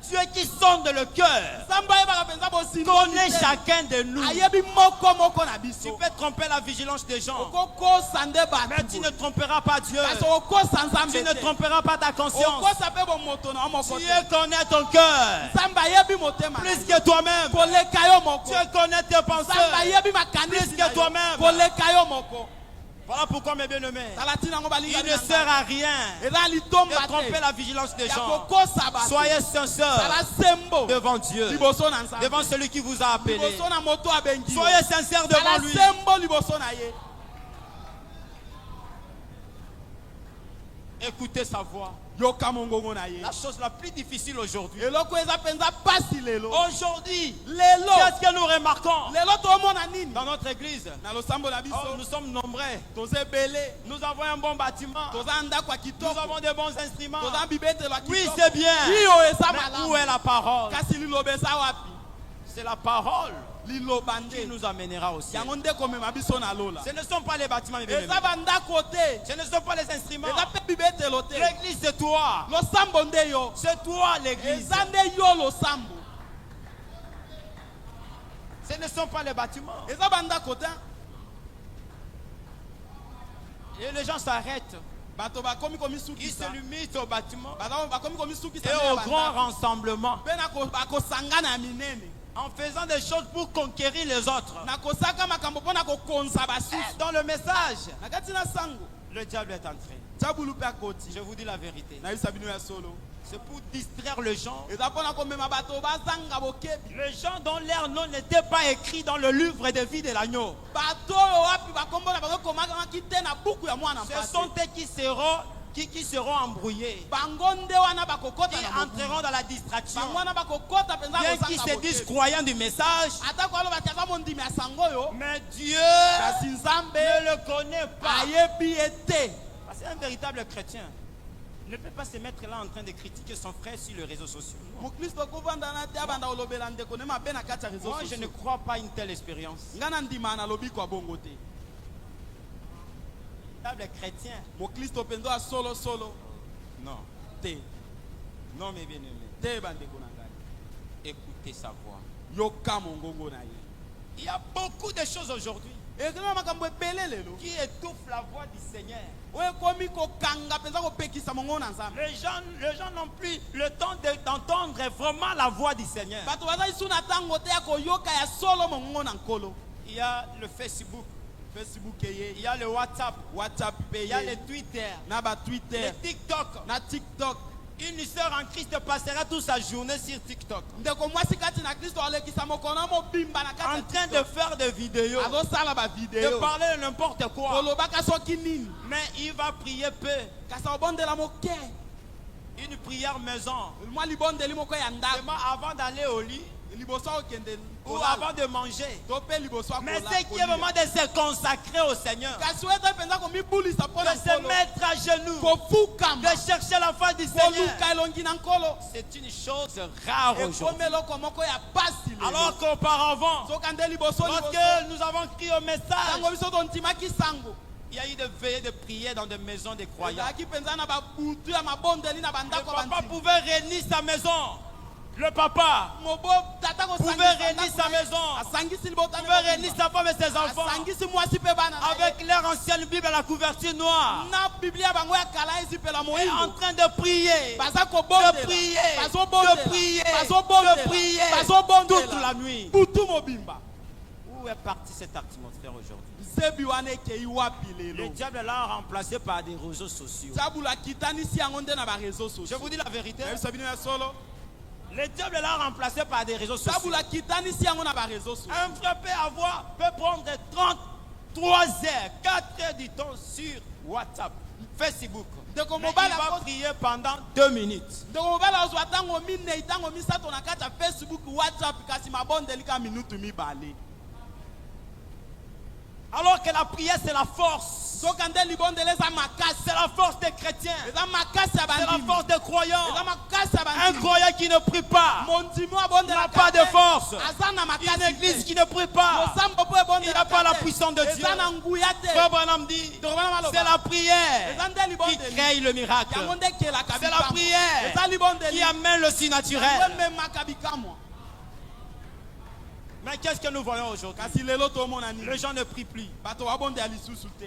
Speaker 5: Dieu qui sonde le cœur
Speaker 2: nzambe ayebaka mpenza
Speaker 5: connaît
Speaker 2: bosini
Speaker 5: chacun de nous.
Speaker 2: ayebi moko na
Speaker 5: Tu
Speaker 2: biso
Speaker 5: peux tromper la vigilance des gens,
Speaker 2: okokosa nde
Speaker 5: mais tu
Speaker 2: bato
Speaker 5: ne tromperas pas Dieu.
Speaker 2: kasi okosa nzambe
Speaker 5: Tu ne
Speaker 2: te
Speaker 5: tromperas pas ta conscience.
Speaker 2: okosa mpe bomoto na yo moko
Speaker 5: Dieu
Speaker 2: te
Speaker 5: connaît ton cœur
Speaker 2: nzambe ayebi motema na
Speaker 5: plus
Speaker 2: yo.
Speaker 5: que toi-même.
Speaker 2: koleka yo moko
Speaker 5: Dieu connaît tes
Speaker 2: nzambe
Speaker 5: pensées
Speaker 2: ayebi makanisi
Speaker 5: plus
Speaker 2: na
Speaker 5: que
Speaker 2: yo.
Speaker 5: toi-même.
Speaker 2: koleka yo moko
Speaker 5: Voilà pourquoi, mes bien-aimés,
Speaker 2: tala ntina yango
Speaker 5: il
Speaker 2: balingani
Speaker 5: ne
Speaker 2: na
Speaker 5: sert
Speaker 2: ngai.
Speaker 5: à rien
Speaker 2: eza
Speaker 5: de
Speaker 2: litomba
Speaker 5: tromper
Speaker 2: te
Speaker 5: la vigilance des
Speaker 2: ya
Speaker 5: gens.
Speaker 2: kokosa bato
Speaker 5: Soyez sincères
Speaker 2: tala sembo
Speaker 5: devant Dieu,
Speaker 2: liboso na nzambe
Speaker 5: devant celui qui vous a appelé.
Speaker 2: liboso na moto abengi yo.
Speaker 5: Soyez sincères devant
Speaker 2: tala
Speaker 5: lui.
Speaker 2: sembo liboso na ye
Speaker 5: Écoutez sa voix.
Speaker 2: yoka mongongo na ye
Speaker 5: La chose la plus difficile aujourd'hui.
Speaker 2: eloko eza mpenza pasi lelo
Speaker 5: Aujourd'hui,
Speaker 2: lelo
Speaker 5: qu'est-ce que nous remarquons
Speaker 2: lelo toomona nini
Speaker 5: dans notre église?
Speaker 2: na losambo na biso
Speaker 5: Oh, nous sommes nombreux.
Speaker 2: toza ebele
Speaker 5: Nous avons un bon bâtiment.
Speaker 2: toza ndako ya
Speaker 5: Nous
Speaker 2: kitoko
Speaker 5: avons de bons instruments.
Speaker 2: toza bibetelo ya
Speaker 5: Oui,
Speaker 2: kitoko
Speaker 5: c'est bien.
Speaker 2: iyo eza
Speaker 5: Mais où est
Speaker 2: malamu
Speaker 5: la parole?
Speaker 2: kasi liloba eza wapi
Speaker 5: C'est la parole
Speaker 2: liloba
Speaker 5: qui
Speaker 2: nde
Speaker 5: nous amènera au ciel.
Speaker 2: yango nde komema biso na lola
Speaker 5: Ce ne sont pas les bâtiments, mes bien-aimés.
Speaker 2: eza bandako te
Speaker 5: Ce ne sont pas les instruments.
Speaker 2: eza mpe bibetelo te
Speaker 5: L'église, c'est toi.
Speaker 2: losambo nde yo
Speaker 5: C'est toi, l'église.
Speaker 2: eza nde yo losambo
Speaker 5: Ce ne sont pas les bâtiments.
Speaker 2: eza bandako te
Speaker 5: Et les gens s'arrêtent.
Speaker 2: bato bakomi
Speaker 5: Ils se
Speaker 2: komisukisa
Speaker 5: limitent au bâtiment
Speaker 2: bakomi komisukisa
Speaker 5: et
Speaker 2: nde ya
Speaker 5: au grand
Speaker 2: bandako
Speaker 5: rassemblement.
Speaker 2: mpe bakosangana ya minene
Speaker 5: En faisant des choses pour conquérir les autres.
Speaker 2: na kosaka makambo mpo na kokonza basusu
Speaker 5: Dans le message,
Speaker 2: na kati na sango
Speaker 5: le diable est entré.
Speaker 2: tabulu mpe akoti
Speaker 5: Je vous dis la vérité.
Speaker 2: nayebisa bino ya solo
Speaker 5: C'est pour distraire les gens.
Speaker 2: eza mpo na komema bato bazanga bokebi
Speaker 5: Les gens dont leur nom n'était pas écrit dans le livre de vie de l'agneau.
Speaker 2: bato oyo wapi bakombo na bango ekomakamaki te na buku ya mwana
Speaker 5: Ce
Speaker 2: mpasi
Speaker 5: sont eux qui seront embrouillés.
Speaker 2: bango nde wana bakokota
Speaker 5: Qui
Speaker 2: na mobu.
Speaker 5: entreront dans la distraction.
Speaker 2: bango wana bakokota mpenza
Speaker 5: Bien qu'ils
Speaker 2: kozanga
Speaker 5: se disent
Speaker 2: bokebi
Speaker 5: croyants du message.
Speaker 2: atako alobaki aza mondimi ya sango oyo
Speaker 5: Mais Dieu
Speaker 2: kasi nzambe
Speaker 5: ne le connaît pas.
Speaker 2: ayebi ye te
Speaker 5: Parce qu'un véritable chrétien ne peut pas se mettre là en train de critiquer son frère sur les réseaux sociaux. Non.
Speaker 2: mokristo kovandana te abanda kolobela ndeko ne mabe na kati ya réseau
Speaker 5: Moi, je ne
Speaker 2: sociaux
Speaker 5: crois pas à une telle expérience.
Speaker 2: nga na ndima nalobi kwa bongo te
Speaker 5: Véritable chrétien,
Speaker 2: mokristo mpenza ya solosolo
Speaker 5: non.
Speaker 2: te
Speaker 5: Non, mes bien-aimés.
Speaker 2: te bandeko na ngai
Speaker 5: Écoutez sa voix.
Speaker 2: yoka mongongo na ye
Speaker 5: Il y a beaucoup de choses aujourd'hui
Speaker 2: ekena makambo ebele lelo
Speaker 5: qui étouffent la voix du Seigneur.
Speaker 2: oyo ekomi kokanga mpenza kopekisa mongongo na nzambe
Speaker 5: Les gens n'ont plus le temps d'entendre vraiment la voix du Seigneur.
Speaker 2: bato baza lisu na ntango te ya koyoka ya solo mongongo na nkolo
Speaker 5: Il y a le Facebook,
Speaker 2: facebook eye
Speaker 5: il y a le WhatsApp,
Speaker 2: whatsapp pe
Speaker 5: il y a le
Speaker 2: ye
Speaker 5: Twitter,
Speaker 2: na
Speaker 5: le
Speaker 2: batwitter
Speaker 5: TikTok.
Speaker 2: na tiktok
Speaker 5: Une sœur en Christ passera toute sa journée sur TikTok
Speaker 2: ndeko mwasi kati na kristo alekisa mokolo mobimba na
Speaker 5: en
Speaker 2: kati
Speaker 5: train de faire des vidéos,
Speaker 2: azosala
Speaker 5: de
Speaker 2: bavideo
Speaker 5: parler de n'importe quoi.
Speaker 2: kolobaka soki nini
Speaker 5: Mais il va prier peu.
Speaker 2: kasi obondela moke
Speaker 5: Une prière maison.
Speaker 2: mwa libondeli moko ya ndako
Speaker 5: Seulement avant d'aller au lit
Speaker 2: liboso okende
Speaker 5: ou avant de manger.
Speaker 2: to mpe liboso
Speaker 5: Mais ce qui est vraiment de se consacrer au Seigneur,
Speaker 2: kasi oyo mpenza komibulisa mpo na
Speaker 5: de se
Speaker 2: nkolo
Speaker 5: mettre à genoux,
Speaker 2: kofukama
Speaker 5: de chercher la face du Seigneur,
Speaker 2: koluka elongi na nkolo
Speaker 5: c'est une chose rare aujourd'hui.
Speaker 2: ekomi eloko moko ya pasi
Speaker 5: Alors qu'auparavant,
Speaker 2: soka nde liboso
Speaker 5: lorsque nous avons crié au message,
Speaker 2: ntango biso tontimaki sango
Speaker 5: il y a eu des veillées de prière dans des maisons de croyants.
Speaker 2: ezalaki mpenza na babutu ya mabondeli na
Speaker 5: Le
Speaker 2: bandako ya
Speaker 5: papa
Speaker 2: bantima
Speaker 5: pouvait réunir sa maison. Le papa
Speaker 2: mobo tata
Speaker 5: pouvait réunir sa maison.
Speaker 2: asangisi libotani
Speaker 5: Pouvait réunir sa femme et ses enfants
Speaker 2: asangisi mwasi mpe bana na ye.
Speaker 5: avec leur ancienne Bible à la couverture noire.
Speaker 2: na biblia bango ya kala ezipela
Speaker 5: Et en
Speaker 2: moyindo
Speaker 5: train de prier,
Speaker 2: baza
Speaker 5: de prier, de prier, de prier toute la nuit.
Speaker 2: butu mobimba
Speaker 5: Où est parti cette atmosphère aujourd'hui?
Speaker 2: Zebi wana ekei wapi
Speaker 5: Le
Speaker 2: lelo?
Speaker 5: diable l'a remplacé par des réseaux sociaux.
Speaker 2: Diable akitanisi yango nde na ba réseaux
Speaker 5: Je
Speaker 2: sociaux.
Speaker 5: vous dis la vérité.
Speaker 2: Yebi sabino ya solo.
Speaker 5: Le diable l'a remplacé par des réseaux sociaux.
Speaker 2: Diable akitanisi yango na ba réseaux sociaux.
Speaker 5: Un frère peut prendre 33 heures, 4 heures du temps sur WhatsApp, Facebook. Mais il va prier pendant 2 minutes.
Speaker 2: Ndeko mobala ozwa tango minei tango misato na kati ya Facebook WhatsApp kasi mabondeli ka minutu mibale.
Speaker 5: Alors que la prière c'est la force.
Speaker 2: Soka nde libondeli eza makasi.
Speaker 5: C'est la force des chrétiens.
Speaker 2: Eza makasi ya
Speaker 5: C'est la
Speaker 2: bandimi.
Speaker 5: force des croyants.
Speaker 2: Eza makasi ya
Speaker 5: Un
Speaker 2: bandimi.
Speaker 5: croyant qui ne prie pas,
Speaker 2: Mondimi
Speaker 5: il
Speaker 2: abondela
Speaker 5: n'a pas de force.
Speaker 2: Aza na makasi.
Speaker 5: Une église qui ne prie pas,
Speaker 2: Mosambo po ebondela
Speaker 5: il n'a pas la puissance de Dieu.
Speaker 2: Eza na nguya te.
Speaker 5: Frère Branham dit, c'est la prière
Speaker 2: Eza nde
Speaker 5: qui
Speaker 2: libondeli.
Speaker 5: crée le miracle.
Speaker 2: Yango nde kelaka
Speaker 5: C'est la
Speaker 2: bikamwa.
Speaker 5: prière
Speaker 2: Eza libondeli.
Speaker 5: qui amène le surnaturel.
Speaker 2: Yango ememaka bikamwa.
Speaker 5: Mais qu'est-ce que nous voyons aujourd'hui?
Speaker 2: Kasi lelo tomona nini?
Speaker 5: Les gens ne prient plus.
Speaker 2: Bato babondela lisusu te.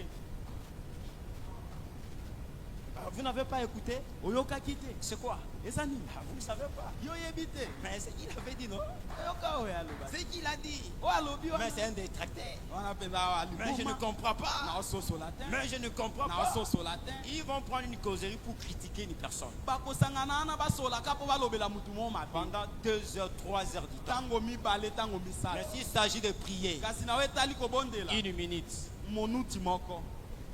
Speaker 5: Vous n'avez pas écouté?
Speaker 2: Oyokaki te.
Speaker 5: C'est quoi?
Speaker 2: Eza nini?
Speaker 5: Vous ne savez pas.
Speaker 2: Yoyebi te.
Speaker 5: Mais c'est qu'il avait dit non?
Speaker 2: Oyoka oyo aloba.
Speaker 5: C'est qu'il a dit.
Speaker 2: O alobi
Speaker 5: Mais
Speaker 2: wana.
Speaker 5: c'est un détracté.
Speaker 2: Wana penza awa
Speaker 5: Mais je ne
Speaker 2: liboma.
Speaker 5: comprends pas.
Speaker 2: Na ososola te.
Speaker 5: Mais je ne comprends
Speaker 2: Na
Speaker 5: pas.
Speaker 2: ososola te.
Speaker 5: Ils vont prendre une causerie pour critiquer une personne.
Speaker 2: Bakosangana wana basolaka mpo balobela mutu mo mabe.
Speaker 5: Pendant 2 heures, 3 heures du temps.
Speaker 2: Tango mibale tango misala.
Speaker 5: Mais s'il s'agit de prier,
Speaker 2: Kasi nawe etali kobondela.
Speaker 5: 1 minute.
Speaker 2: Monuti moko.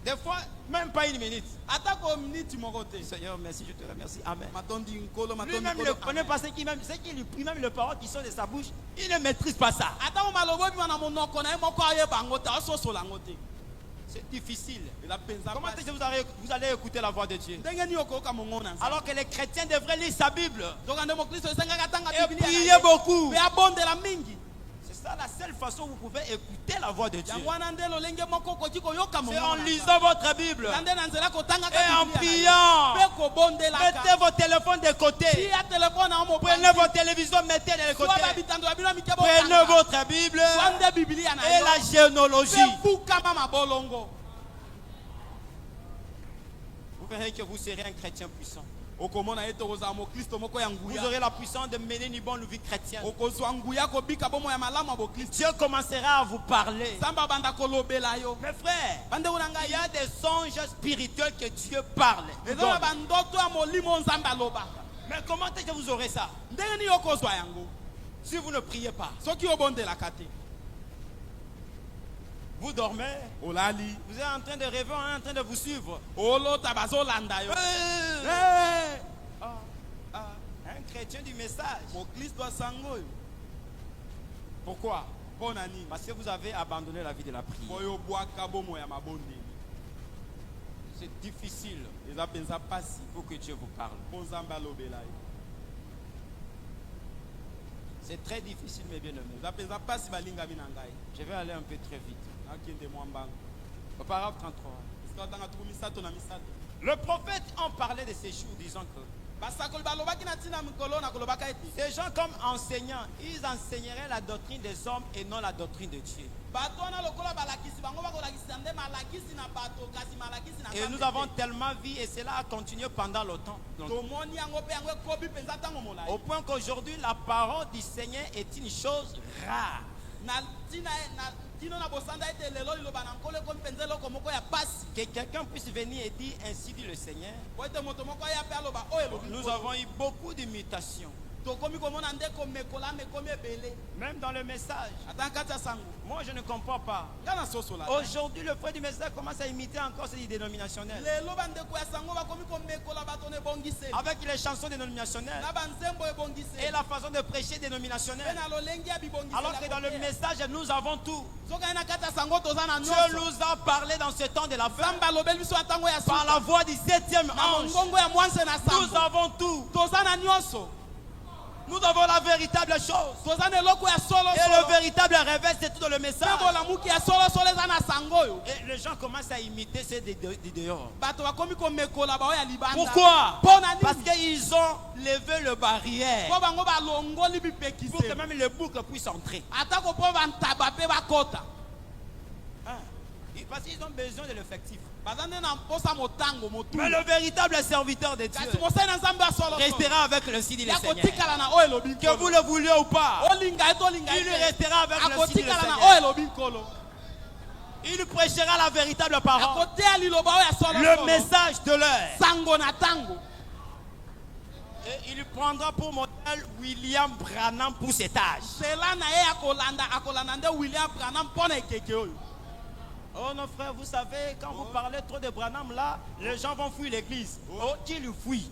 Speaker 5: Des fois, même pas 1 minute.
Speaker 2: Atako minute moko te.
Speaker 5: Seigneur, merci, je te remercie. Amen.
Speaker 2: Matondi nkolo matondi
Speaker 5: Lui-même ne
Speaker 2: nkolo.
Speaker 5: connaît pas ce qu'il lui prie, même les paroles qui sont de sa bouche. Il ne maîtrise pas ça.
Speaker 2: Atako malobo bima na monoko na ye moko ayeba ngo te ososola ngo te.
Speaker 5: C'est difficile.
Speaker 2: Ela penza.
Speaker 5: Comment est-ce que vous allez écouter la voix de Dieu?
Speaker 2: Ndenge ni okoka mongona nzambe.
Speaker 5: Alors que les chrétiens devraient lire sa Bible
Speaker 2: Zoka nde mokristo esengaka tanga
Speaker 5: et
Speaker 2: Biblia.
Speaker 5: prier beaucoup.
Speaker 2: Pe abondela mingi.
Speaker 5: C'est ça la seule façon où vous pouvez écouter la voix de Dieu.
Speaker 2: Yango wana nde lolenge moko okoki koyoka
Speaker 5: C'est
Speaker 2: mongona
Speaker 5: en
Speaker 2: nzambe.
Speaker 5: lisant votre Bible
Speaker 2: Nande na nzela kotangaka
Speaker 5: et en
Speaker 2: Biblia na ye.
Speaker 5: priant.
Speaker 2: Pe kobondelaka.
Speaker 5: Mettez vos téléphones de côté.
Speaker 2: Tia telefone na mo
Speaker 5: Prenez vos télévisions, mettez de
Speaker 2: Soit
Speaker 5: côté.
Speaker 2: babitando ya bino mike
Speaker 5: Prenez
Speaker 2: bokanga.
Speaker 5: votre Bible
Speaker 2: Soit nde Biblia na
Speaker 5: et
Speaker 2: yo.
Speaker 5: la généalogie.
Speaker 2: Pe fukama mabolongo.
Speaker 5: Vous verrez que vous serez un chrétien puissant.
Speaker 2: Okomona ete kozala mokristo moko ya
Speaker 5: Vous
Speaker 2: nguya.
Speaker 5: aurez la puissance de mener une bonne vie chrétienne.
Speaker 2: Okozwa nguya kobika bomo ya malamu ya bokristo.
Speaker 5: Dieu commencera à vous parler.
Speaker 2: Samba banda kolobela yo.
Speaker 5: Mes frères,
Speaker 2: Bande kuna
Speaker 5: il
Speaker 2: ngai
Speaker 5: y a des songes spirituels que Dieu parle.
Speaker 2: eza na bandoto ya molimo nzambe alobaka.
Speaker 5: Mais comment est-ce que vous aurez ça
Speaker 2: Ndenge nini okozwa yango?
Speaker 5: si vous ne priez pas?
Speaker 2: Soki obondelaka te.
Speaker 5: Vous dormez,
Speaker 2: Olali.
Speaker 5: vous êtes en train de rêver, on est en train de vous suivre.
Speaker 2: Olota bazolanda yo.
Speaker 5: Un chrétien du message.
Speaker 2: Mokristo asango yo.
Speaker 5: Pourquoi?
Speaker 2: Mpona nini?
Speaker 5: Parce que vous avez abandonné la vie de la prière.
Speaker 2: Oyo bwaka bomo ya mabondeli.
Speaker 5: C'est difficile
Speaker 2: Eza penza pasi
Speaker 5: pour que Dieu vous parle.
Speaker 2: mpo nzambe alobela yo.
Speaker 5: C'est très difficile, mes bien-aimés.
Speaker 2: Eza penza pasi balingami na ngai.
Speaker 5: Je vais aller un peu très vite.
Speaker 2: Nakende mwa mbangu.
Speaker 5: Au paragraphe 33.
Speaker 2: Esika otanga tuku misato na misato.
Speaker 5: Le prophète en parlait de ces jours, disant que
Speaker 2: Basakoli balobaki na ntina mikolo na kolobaka ete.
Speaker 5: ces gens, comme enseignants, ils enseigneraient la doctrine des hommes et non la doctrine de Dieu.
Speaker 2: Bato wana lokola balakisi bango bakolakisa nde malakisi na bato kasi malakisi na
Speaker 5: Et nous avons tellement vu, et cela a continué pendant longtemps.
Speaker 2: tomoni yango mpe yango ekobi mpenza ntango molai.
Speaker 5: Au point qu'aujourd'hui, la parole du Seigneur est une chose rare.
Speaker 2: Na ntina na tino na bosanda ete lelo liloba na nkolo ekomi mpenza eloko moko ya pasi.
Speaker 5: Que quelqu'un puisse venir et dire ainsi dit le Seigneur.
Speaker 2: Po ete moto moko aya mpe aloba oyo elobi
Speaker 5: Nous
Speaker 2: nkolo.
Speaker 5: avons eu beaucoup d'imitations.
Speaker 2: Tokomi komona nde komekola mekomi ebele.
Speaker 5: Même dans le message.
Speaker 2: Ata na kati ya sango.
Speaker 5: Moi, je ne comprends pas.
Speaker 2: Nga na sosola.
Speaker 5: Aujourd'hui, le frère du message commence à imiter encore ces dénominationnels.
Speaker 2: Lelo bandeko ya sango bakomi komekola bato na ebongiseli.
Speaker 5: Avec les chansons dénominationnelles
Speaker 2: Na banzembo ebongiseli.
Speaker 5: et la façon de prêcher
Speaker 2: Mpe
Speaker 5: dénominationnelle.
Speaker 2: na lolenge ya bibongiseli.
Speaker 5: Alors que dans le message, nous avons tout.
Speaker 2: soki na kati ya sango toza na
Speaker 5: Dieu
Speaker 2: nyonso.
Speaker 5: nous a parlé dans ce temps de la fin
Speaker 2: Nzambe alobeli biso na ntango ya
Speaker 5: par
Speaker 2: suka.
Speaker 5: la voix du 7e
Speaker 2: Na
Speaker 5: ange.
Speaker 2: mongongo ya mwanse na
Speaker 5: Nous
Speaker 2: sango.
Speaker 5: avons tout.
Speaker 2: Toza na nyonso.
Speaker 5: Nous avons la véritable chose.
Speaker 2: Toza na eloko ya solo
Speaker 5: Et le
Speaker 2: solo.
Speaker 5: véritable réveil, c'est tout dans le message.
Speaker 2: Mpe bolamuki ya solo solo eza na sango oyo.
Speaker 5: Et les gens commencent à imiter ces de dehors.
Speaker 2: Bato bakomi komekola bao ya libanda.
Speaker 5: Pourquoi?
Speaker 2: Mpo na nini?
Speaker 5: Parce qu'ils ont levé le barrière
Speaker 2: Mpo bango balongoli
Speaker 5: pour que
Speaker 2: bipekiseli.
Speaker 5: même le bouc puisse entrer.
Speaker 2: Atako mpo bantaba mpe bakota.
Speaker 5: Hein? Parce qu'ils ont besoin de l'effectif.
Speaker 1: Mais
Speaker 5: Mais le véritable serviteur de Dieu restera avec le Sidi le Seigneur. Que vous le vouliez ou pas, il restera avec le Sidi le Seigneur. Il prêchera la véritable parole, le message de l'heure. Et il prendra pour modèle William Branham pour cet âge. Oh non frère, vous savez, quand vous parlez trop de Branham là, les gens vont fuir l'église. Oh, qui lui fuit?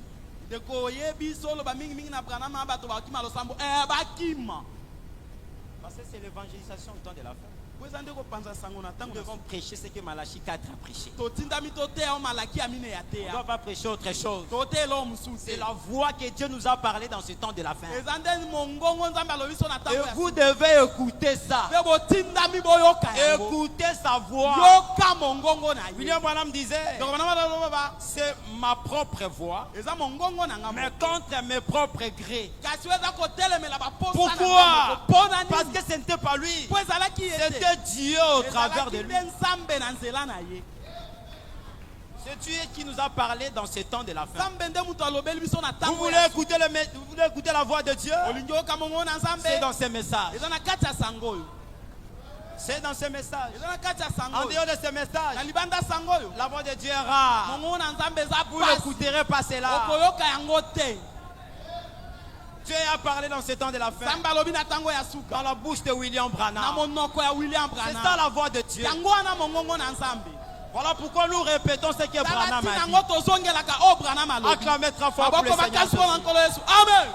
Speaker 5: Parce que c'est l'évangélisation au temps de la fin. Nous devons prêcher ce que Malachie 4 a prêché. On ne doit pas prêcher autre chose. C'est la voix que Dieu nous a parlé dans ce temps de la fin. Et vous devez écouter ça. Écoutez sa voix. William Branham disait, c'est ma propre voix, mais contre mes propres grés. Pourquoi? Parce que ce n'était pas lui. C'était Dieu au travers de lui. C'est Dieu qui nous a parlé dans ce temps de la fin. Vous voulez écouter, la voix de Dieu? C'est dans ces messages. C'est dans ces messages. En dehors de ces messages, la voix de Dieu est rare. Vous n'écouterez pas cela. Dieu a parlé dans ce temps de la fin dans la bouche de William Branham. C'est ça la voix de Dieu. Voilà pourquoi nous répétons ce que Branham a dit. Acclamez très fort pour le Seigneur Jésus.
Speaker 1: Amen.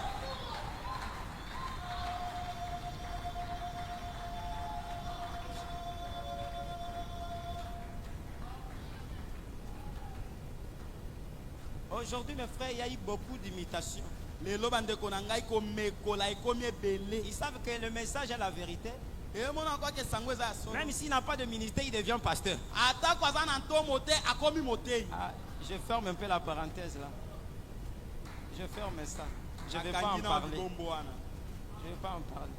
Speaker 5: Aujourd'hui, mes frères, il y a eu beaucoup d'imitations. Ils savent que le message est la vérité. Même s'il n'a pas de ministère, il devient pasteur. Je ferme un peu la parenthèse là. Je ferme ça. Je ne vais pas en parler. Je ne vais pas en parler.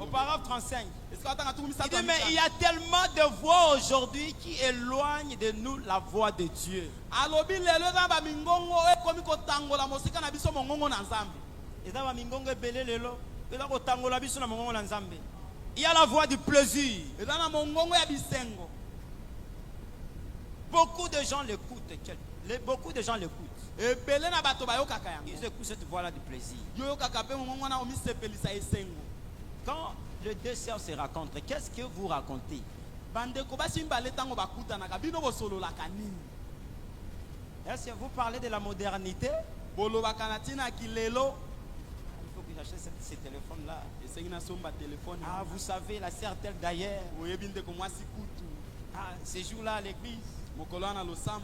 Speaker 5: Au paragraphe 35, il dit, mais il y a tellement de voix aujourd'hui qui éloignent de nous la voix de Dieu. Il y a la voix du plaisir. Beaucoup de gens l'écoutent. Beaucoup de gens l'écoutent. Ils écoutent cette voix-là du plaisir. Quand les deux sœurs se rencontrent, qu'est-ce que vous racontez? Est-ce que vous parlez de la modernité? Il faut que j'achète ce téléphone-là. Ah, vous savez, la sœur telle d'ailleurs. Ah, ce jour-là à l'église,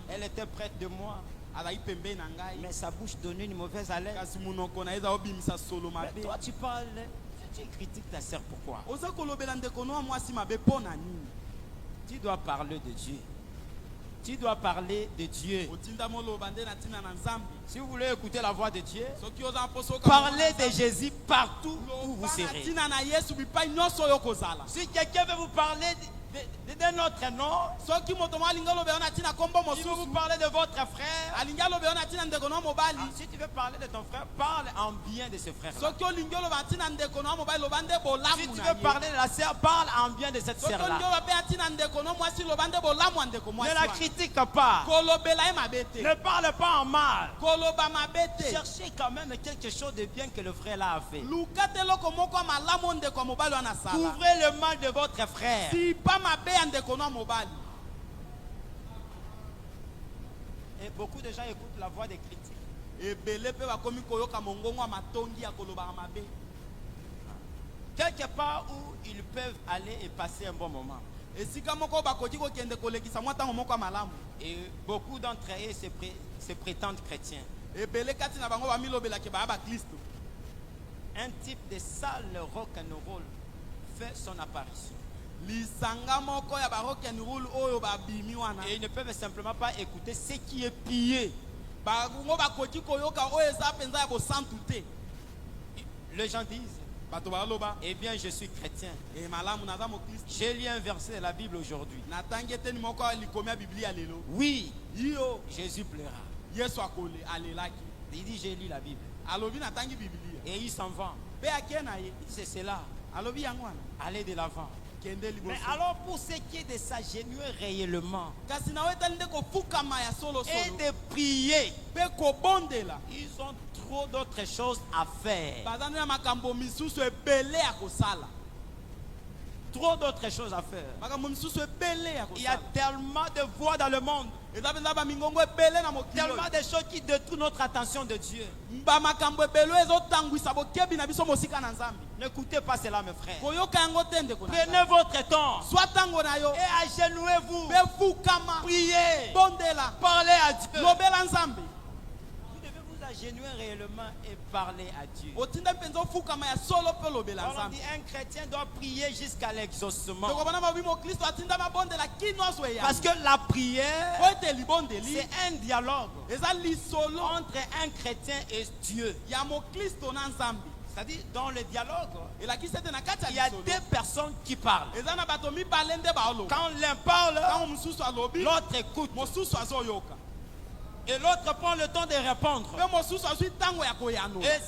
Speaker 5: elle était près de moi. Mais sa bouche donnait une mauvaise haleine. Mais toi, tu parles. Tu critiques ta sœur, pourquoi? Tu dois parler de Dieu. Tu dois parler de Dieu. Si vous voulez écouter la voix de Dieu, parlez de Jésus partout où vous serez. Si quelqu'un veut vous parler de notre nom, si vous parlez de votre frère, si tu veux parler de ton frère, parle en bien de ce frère. Si tu veux parler de la sœur, parle en bien de cette sœur là. Ne la critique pas. Ne parle pas en mal. Cherchez quand même quelque chose de bien que le frère là a fait. Couvrez le mal de votre frère. Et beaucoup de gens écoutent la voix des critiques. Quelque part où ils peuvent aller et passer un bon moment. Et beaucoup d'entre eux se prétendent chrétiens. Un type de sale rock'n'roll fait son apparition. Et ils ne peuvent simplement pas écouter ce qui est pillé. Les gens disent, Eh bien, je suis chrétien. J'ai lu un verset de la Bible aujourd'hui. Oui, Jésus pleura. Il dit, j'ai lu la Bible. Et il s'en va. C'est cela. Allez de l'avant. Mais alors pour ce qui est de s'agenouiller réellement et de prier, ils ont trop d'autres choses à faire. Trop d'autres choses à faire. Il y a tellement de voix dans le monde. Tellement de choses qui détruisent notre attention de Dieu. N'écoutez pas cela, mes frères. Prenez votre temps et agenouillez-vous. Priez. Parlez à Dieu. Vous devez vous agenouiller réellement et parler à Dieu. On dit un chrétien doit prier jusqu'à l'exaucement. Parce que la prière, c'est un dialogue entre un chrétien et Dieu. C'est-à-dire, dans le dialogue, il y a deux personnes qui parlent. Quand l'un parle, l'autre écoute. Et l'autre prend le temps de répondre. Et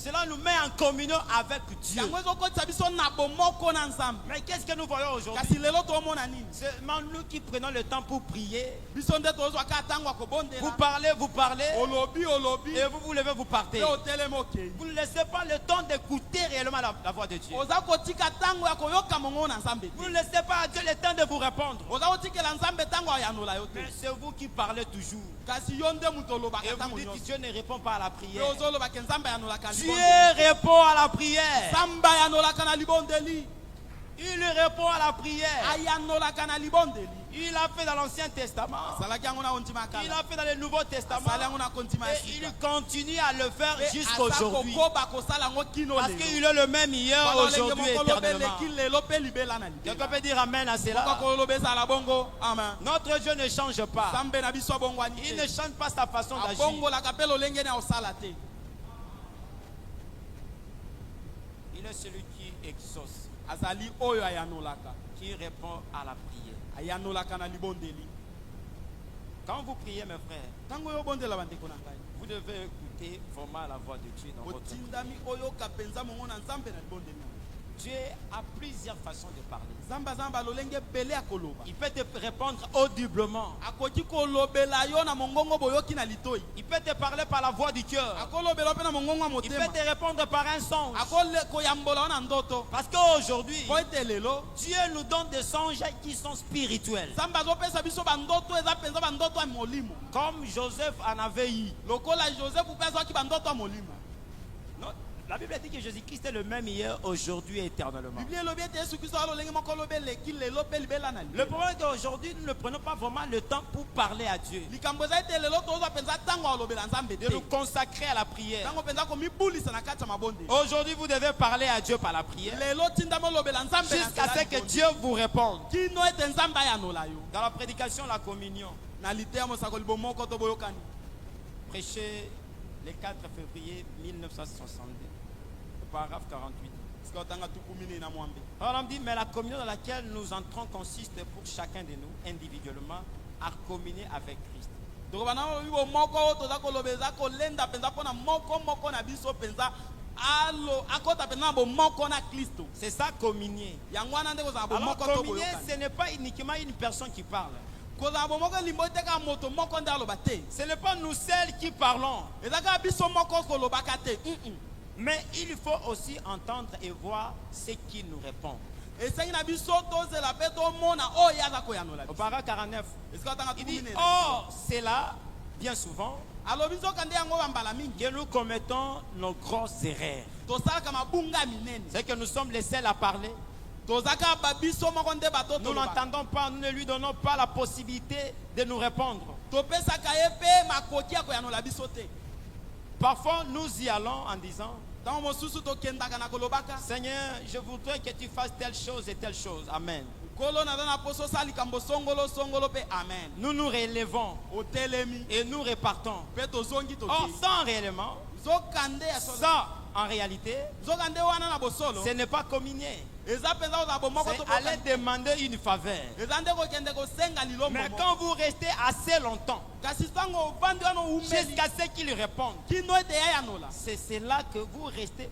Speaker 5: cela nous met en communion avec Dieu. Mais qu'est-ce que nous voyons aujourd'hui? C'est nous qui prenons le temps pour prier. Vous parlez. Et vous levez, vous partez. Vous ne laissez pas le temps d'écouter réellement la voix de Dieu. Vous ne laissez pas à Dieu le temps de vous répondre. Mais c'est vous qui parlez toujours. Et vous dites, Dieu ne répond pas à la prière. Dieu répond à la prière. Il répond à la prière. Il a fait dans l'Ancien Testament. Il a fait dans le Nouveau Testament. Et il continue à le faire jusqu'aujourd'hui. Parce qu'il est le même hier, aujourd'hui et éternellement. Quelqu'un peut dire Amen à cela. Notre Dieu ne change pas. Il ne change pas sa façon d'agir. Il est celui qui exauce, qui répond à la prière. Quand vous priez, mes frères, vous devez écouter vraiment la voix de Dieu dans votre prière. Dieu a plusieurs façons de parler. Il peut te répondre audiblement. Il peut te parler par la voix du cœur. Il peut te répondre par un songe. Parce qu'aujourd'hui, Dieu nous donne des songes qui sont spirituels. Comme Joseph en avait eu. La Bible dit que Jésus-Christ est le même hier, aujourd'hui et éternellement. Le problème est qu'aujourd'hui, nous ne prenons pas vraiment le temps pour parler à Dieu. De nous consacrer à la prière. Aujourd'hui, vous devez parler à Dieu par la prière. Jusqu'à ce que Dieu vous réponde. Dans la prédication, la communion. Prêché le 4 février 1962. Paragraphe 48. Alors on dit, mais la communion dans laquelle nous entrons consiste pour chacun de nous, individuellement, à communier avec Christ. C'est ça, communier. Alors communier, ce n'est pas uniquement une personne qui parle. Ce n'est pas nous seuls qui parlons. Mais il faut aussi entendre et voir ce qui nous répond. Au paragraphe 49, il dit, oh, c'est là, bien souvent, que nous commettons nos grosses erreurs. C'est que nous sommes les seuls à parler. Nous n'entendons pas, nous ne lui donnons pas la possibilité de nous répondre. Parfois, nous y allons en disant, Seigneur, je voudrais que tu fasses telle chose et telle chose. Amen. Nous nous relevons et nous repartons. Or, sans réellement, sans en réalité, ce n'est pas communier. C'est aller demander une faveur. Mais quand vous restez assez longtemps, jusqu'à ce qu'il réponde, c'est là que vous restez.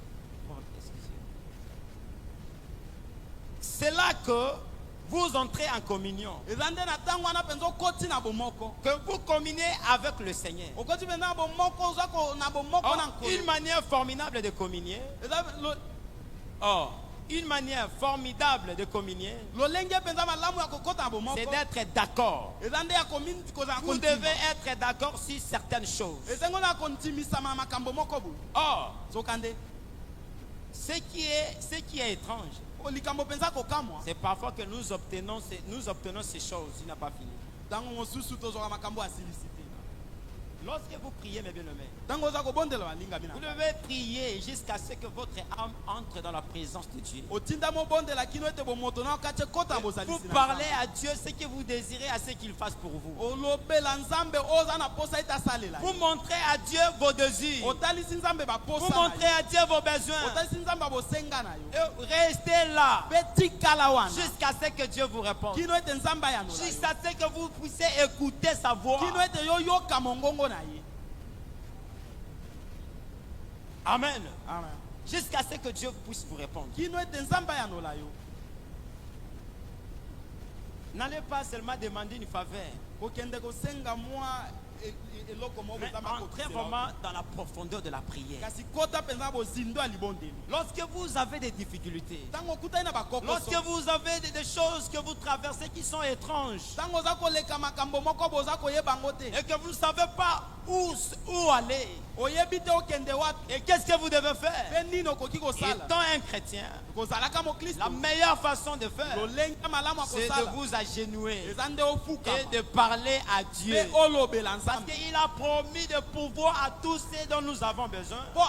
Speaker 5: C'est là que vous entrez en communion. Que vous communiez avec le Seigneur. Une manière formidable de communier. Une manière formidable de communier, c'est d'être d'accord. Vous devez être d'accord sur certaines choses. Or, ce qui est étrange, c'est parfois que nous obtenons ces choses. Il n'a pas fini. Lorsque vous priez, mes bien-aimés, vous devez prier jusqu'à ce que votre âme entre dans la présence de Dieu. Vous parlez à Dieu ce que vous désirez à ce qu'il fasse pour vous. Vous montrez à Dieu vos désirs. Vous montrez à Dieu vos besoins. Et restez là jusqu'à ce que Dieu vous réponde. Jusqu'à ce que vous puissiez écouter sa voix. Amen.
Speaker 1: Amen.
Speaker 5: Jusqu'à ce que Dieu puisse vous répondre. N'allez pas seulement demander une faveur. Mais entrez vraiment dans la profondeur de la prière. Lorsque vous avez des difficultés, lorsque vous avez des choses que vous traversez qui sont étranges, et que vous ne savez pas où aller, et qu'est-ce que vous devez faire? Étant un chrétien, la meilleure façon de faire, c'est de vous agenouiller et de parler à Dieu. Parce qu'il a promis de pouvoir à tous ceux dont nous avons besoin, tout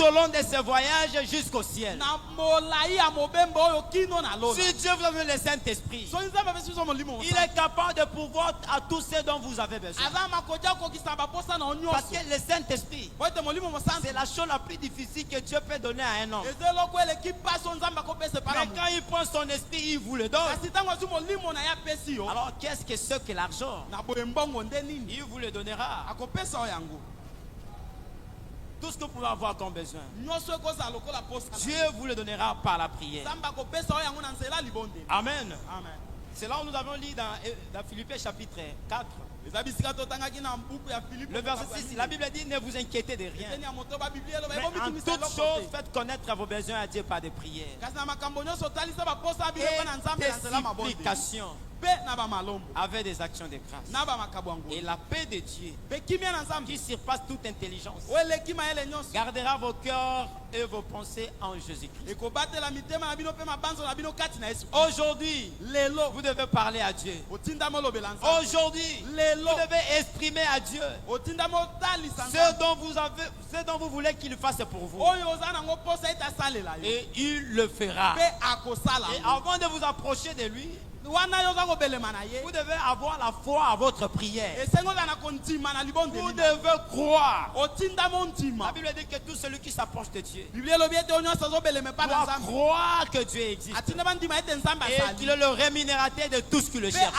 Speaker 5: au long de ce voyage jusqu'au ciel. Si Dieu vous donne le Saint-Esprit, il est capable de pouvoir à tous ceux dont vous avez besoin. Parce que le Saint-Esprit, c'est la chose la plus difficile que Dieu peut donner à un homme. Mais quand il prend son esprit, il vous le donne. Alors qu'est-ce que c'est que l'argent? Il vous le donnera. Tout ce que vous pouvez avoir comme besoin, Dieu vous le donnera par la prière. Amen. C'est là où nous avons lu dans Philippiens chapitre 4. Le verset 6, la Bible dit: ne vous inquiétez de rien. Mais en toutes choses, faites connaître vos besoins à Dieu par des prières et des supplications avec des actions de grâce. Et la paix de Dieu, qui surpasse toute intelligence, gardera vos cœurs et vos pensées en Jésus-Christ. Aujourd'hui, vous devez parler à Dieu. Aujourd'hui, vous devez exprimer à Dieu ce dont vous voulez qu'il fasse pour vous. Et il le fera. Et avant de vous approcher de lui, vous devez avoir la foi à votre prière. Vous devez croire. La Bible dit que tout celui qui s'approche de Dieu doit croire que Dieu existe et qu'il est le rémunérateur de tout ce qui le cherche.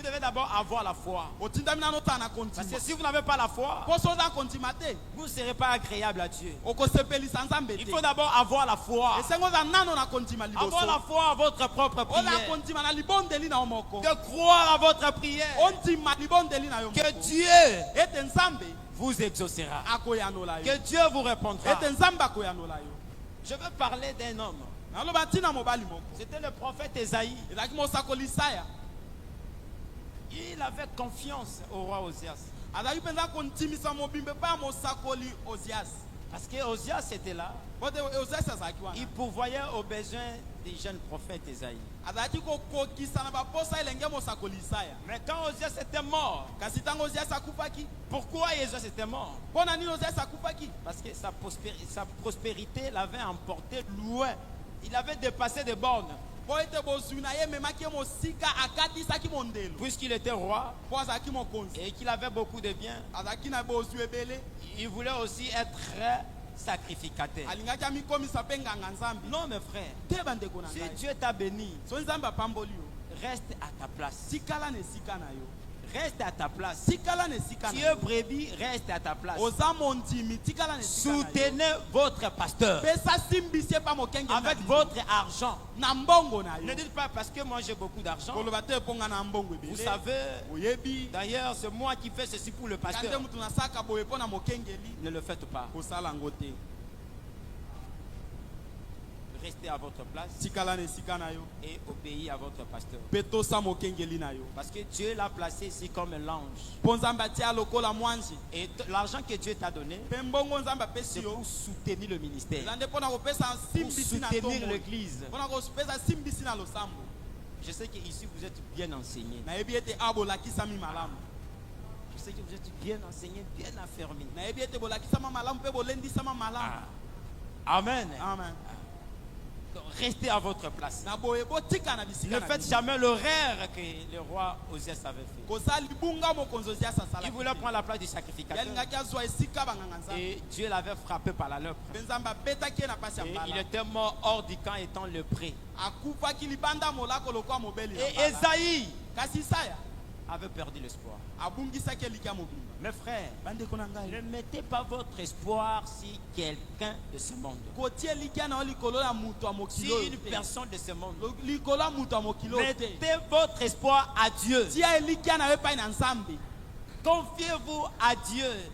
Speaker 5: Vous devez d'abord avoir la foi. Parce que si vous n'avez pas la foi, vous ne serez pas agréable à Dieu. Il faut d'abord avoir la foi. Avoir la foi à votre propre prière. De croire à votre prière. Que Dieu vous exaucera. Que Dieu vous répondra. Je veux parler d'un homme. C'était le prophète Esaïe. Il avait confiance au roi Osias. Parce que Osias était là. Il pourvoyait aux besoins des jeunes prophètes Esaïe. Mais quand Osias était mort, pourquoi Osias était mort? Parce que sa prospérité l'avait emporté loin. Il avait dépassé des bornes. Puisqu'il était roi et qu'il avait beaucoup de biens, il voulait aussi être très sacrificateur. Non, mes frères, si Dieu t'a béni, reste à ta place. Reste à ta place. Si tu es brebis, reste à ta place. Soutenez votre pasteur avec votre argent. Ne dites pas parce que moi j'ai beaucoup d'argent. Vous savez, d'ailleurs c'est moi qui fais ceci pour le pasteur. Ne le faites pas. Restez à votre place et obéissez à votre pasteur. Parce que Dieu l'a placé ici comme un ange. Et l'argent que Dieu t'a donné, c'est pour soutenir le ministère, pour soutenir l'église. Je sais qu'ici vous êtes bien enseignés. Je sais que vous êtes bien enseignés, bien affermis. Amen.
Speaker 1: Amen.
Speaker 5: Restez à votre place. Ne faites jamais l'erreur que le roi Osias avait fait. Il voulait prendre la place du sacrificateur. Et Dieu l'avait frappé par la lèpre. Et il était mort hors du camp étant lépré. Et Esaïe avait perdu l'espoir. Mes frères, ne mettez pas votre espoir sur quelqu'un de ce monde. Si une personne de ce monde. Mettez votre espoir à Dieu. Confiez-vous à Dieu.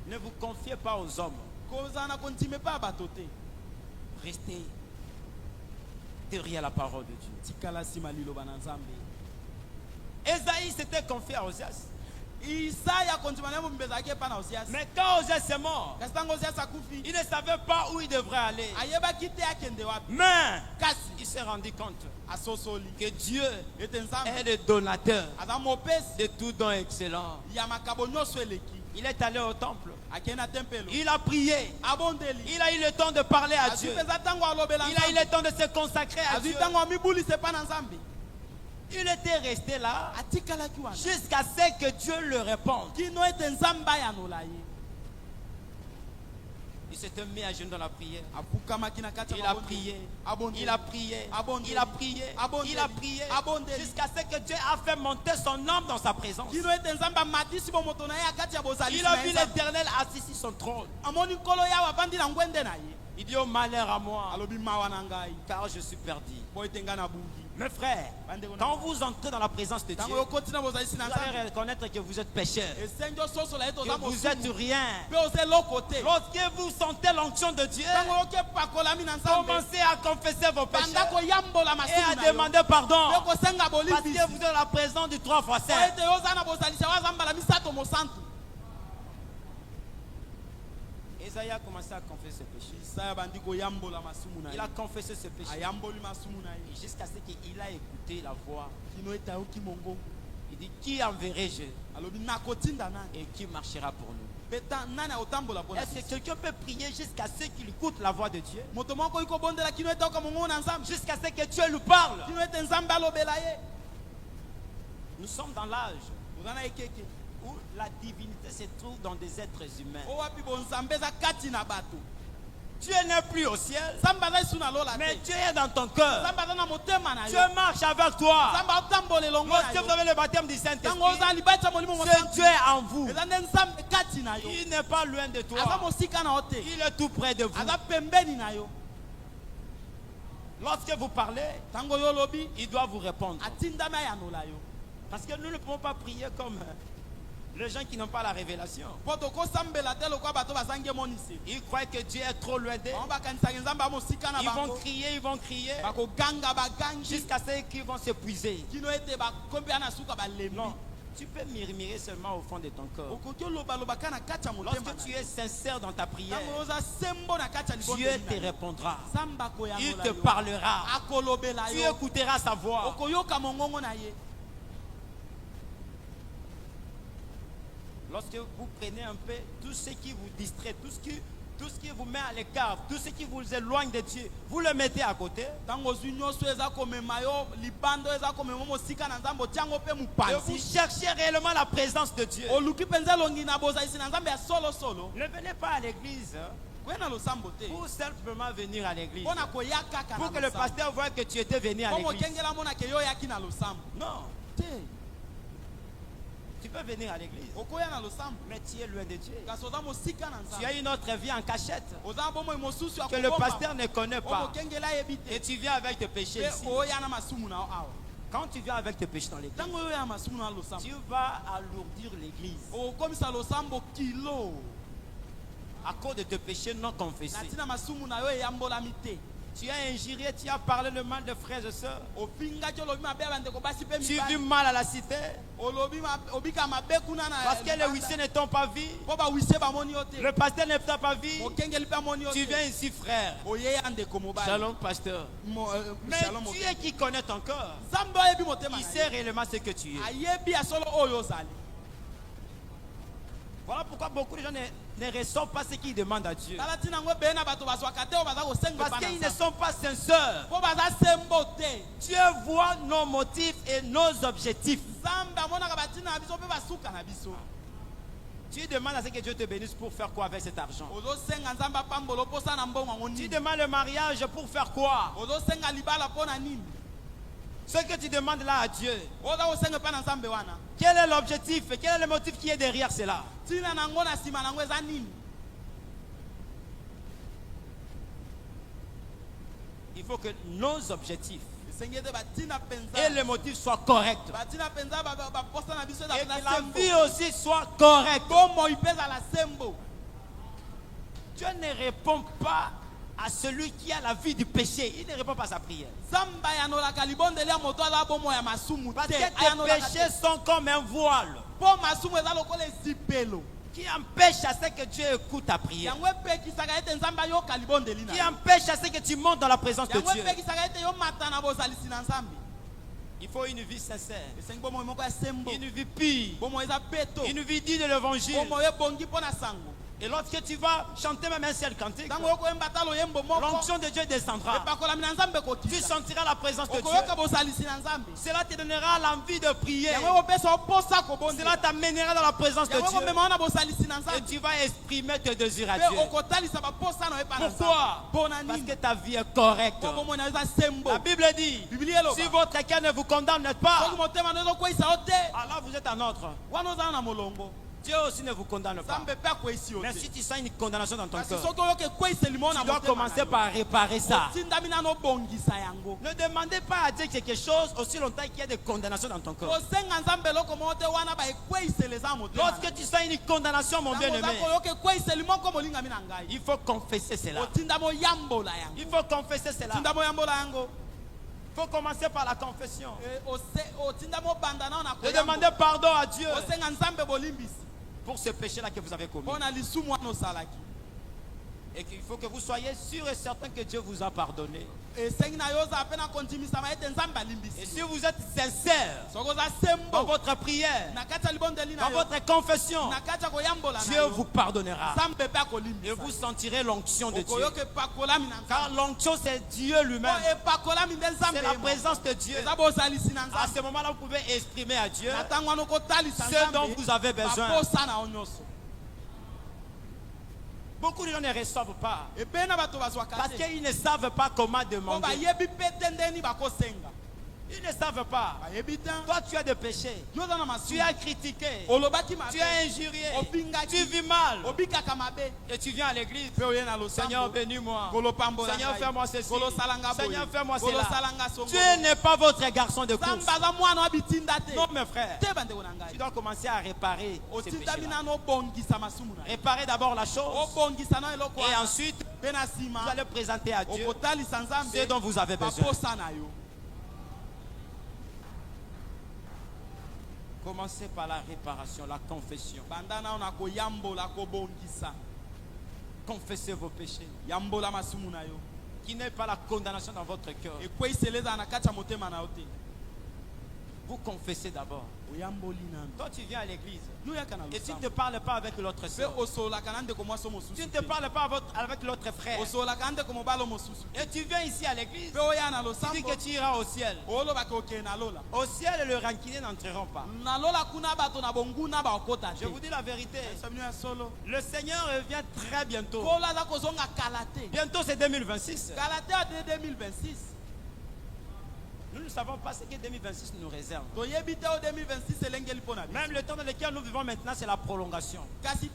Speaker 5: Ne vous confiez pas aux hommes. Restez derrière la parole de Dieu. Esaïe s'était confié à Osias. Mais quand Osias est mort, il ne savait pas où il devrait aller. Mais il s'est rendu compte que Dieu est le donateur de tout don excellent. Il est allé au temple. Il a prié. Il a eu le temps de parler à Dieu. Il a eu le temps de se consacrer à Dieu. Il était resté là jusqu'à ce que Dieu le réponde. Il s'était mis à genoux dans la prière. Il a prié. Il a prié. Il a prié. Il a prié. Jusqu'à ce que Dieu a fait monter son âme dans sa présence. Il a vu l'Éternel assis sur son trône. Il dit: oh malheur à moi, car je suis perdu. Mes frères, quand vous entrez dans la présence de Dieu, vous allez reconnaître que vous êtes pécheur, que vous êtes rien. Lorsque vous sentez l'onction de Dieu, commencez à confesser vos péchés et à demander pardon, parce que vous êtes dans la présence du 3 fois 7. Esaïe a commencé à confesser ce péché. Il a confessé ce péché jusqu'à ce qu'il a écouté la voix. Il dit: qui enverrai-je et qui marchera pour nous? Est-ce que quelqu'un peut prier jusqu'à ce qu'il écoute la voix de Dieu? Jusqu'à ce que Dieu lui parle. Nous sommes dans l'âge où la divinité se trouve dans des êtres humains. Dieu n'est plus au ciel, mais Dieu est dans ton cœur. Dieu marche avec toi. Lorsque vous avez le baptême du Saint-Esprit, ce Dieu est en vous. Il n'est pas loin de toi. Il est tout près de vous. Lorsque vous parlez, il doit vous répondre. Parce que nous ne pouvons pas prier comme les gens qui n'ont pas la révélation. Ils croient que Dieu est trop loin d'eux. Ils vont crier jusqu'à ce qu'ils vont s'épuiser. Non, tu peux murmurer seulement au fond de ton corps. Lorsque tu es sincère dans ta prière, Dieu te répondra. Il te parlera. Tu écouteras sa voix. Lorsque vous prenez un peu tout ce qui vous distrait, tout ce qui Tout ce qui vous met à l'écart, tout ce qui vous éloigne de Dieu, vous le mettez à côté. Et vous cherchez réellement la présence de Dieu. Ne venez pas à l'église pour simplement venir à l'église. Pour que le pasteur voie que tu étais venu à l'église. Non. Tu peux venir à l'église, mais tu es loin de Dieu. Tu as une autre vie en cachette que le pasteur ne connaît pas. Et tu viens avec tes péchés ici. Quand tu viens avec tes péchés dans l'église, tu vas alourdir l'église à cause de tes péchés non confessés. Tu as injurié, tu as parlé le mal de frères et sœurs. Tu vis mal à la cité. Parce que les huissiers ne t'ont pas vu. Le pasteur ne t'a pas vu. Tu viens ici, frère. Shalom, pasteur. Mais Dieu qui connaît ton cœur, il sait réellement ce que tu es. Voilà pourquoi beaucoup de gens ne reçoivent pas ce qu'ils demandent à Dieu. Parce qu'ils ne sont pas sincères. Dieu voit nos motifs et nos objectifs. Tu demandes à ce que Dieu te bénisse pour faire quoi avec cet argent? Tu demandes le mariage pour faire quoi? Ce que tu demandes là à Dieu, quel est l'objectif? Quel est le motif qui est derrière cela? Il faut que nos objectifs et les motifs soient corrects. Et que la vie aussi soit correcte. Dieu ne répond pas à celui qui a la vie du péché. Il ne répond pas à sa prière. Parce que tes péchés sont comme un voile qui empêche à ce que Dieu écoute ta prière, qui empêche à ce que tu montes dans la présence de Dieu. Il faut une vie sincère, une vie pure, une vie digne de l'évangile. Et lorsque tu vas chanter même un seul cantique, l'onction de Dieu descendra. Tu sentiras la présence de Dieu. Cela te donnera l'envie de prier. Cela t'amènera dans la présence de Dieu. Et tu vas exprimer tes désirs à Dieu. Pourquoi? Parce que ta vie est correcte. La Bible dit, si votre cœur ne vous condamne pas, alors vous êtes un autre. Dieu aussi ne vous condamne pas. Mais si tu sens une condamnation dans ton cœur, tu dois commencer par réparer ça. Ne demandez pas à Dieu quelque chose aussi longtemps qu'il y a des condamnations dans ton cœur. Lorsque tu sens une condamnation, mon bien-aimé, il faut confesser cela. Il faut confesser cela. Il faut commencer par la confession. De demander pardon à Dieu pour ce péché-là que vous avez commis. Et qu'il faut que vous soyez sûr et certain que Dieu vous a pardonné. Et si vous êtes sincère dans votre prière, dans votre confession, Dieu vous pardonnera. Et vous sentirez l'onction de Dieu. Car l'onction, c'est Dieu lui-même. C'est la présence de Dieu. À ce moment-là, vous pouvez exprimer à Dieu ce dont vous avez besoin. Beaucoup de gens ne reçoivent pas parce qu'ils ne savent pas comment demander. Ils ne savent pas. Toi, tu as des péchés. Tu as critiqué. Tu as injurié. Tu vis mal. Et tu viens à l'église. Seigneur, bénis-moi. Seigneur, fais-moi ceci. Seigneur, fais-moi cela. Dieu n'est pas votre garçon de course. Non, mes frères. Tu dois commencer à réparer ces péchés-là. Réparer d'abord la chose. Et ensuite, vous allez présenter à Dieu ce dont vous avez besoin. Commencez par la réparation, la confession. Confessez vos péchés. Qu'il n'y ait pas la condamnation dans votre cœur. vous confessez d'abord. Toi, tu viens à l'église et tu ne te parles pas avec l'autre soeur. Tu ne te parles pas avec l'autre frère. Et tu viens ici à l'église. Tu dis que tu iras au ciel. Au ciel, les rancuniers n'entreront pas. Je vous dis la vérité. Le Seigneur revient très bientôt. Bientôt, c'est 2026. Nous ne savons pas ce que 2026 nous réserve. Même le temps dans lequel nous vivons maintenant, c'est la prolongation. Parce que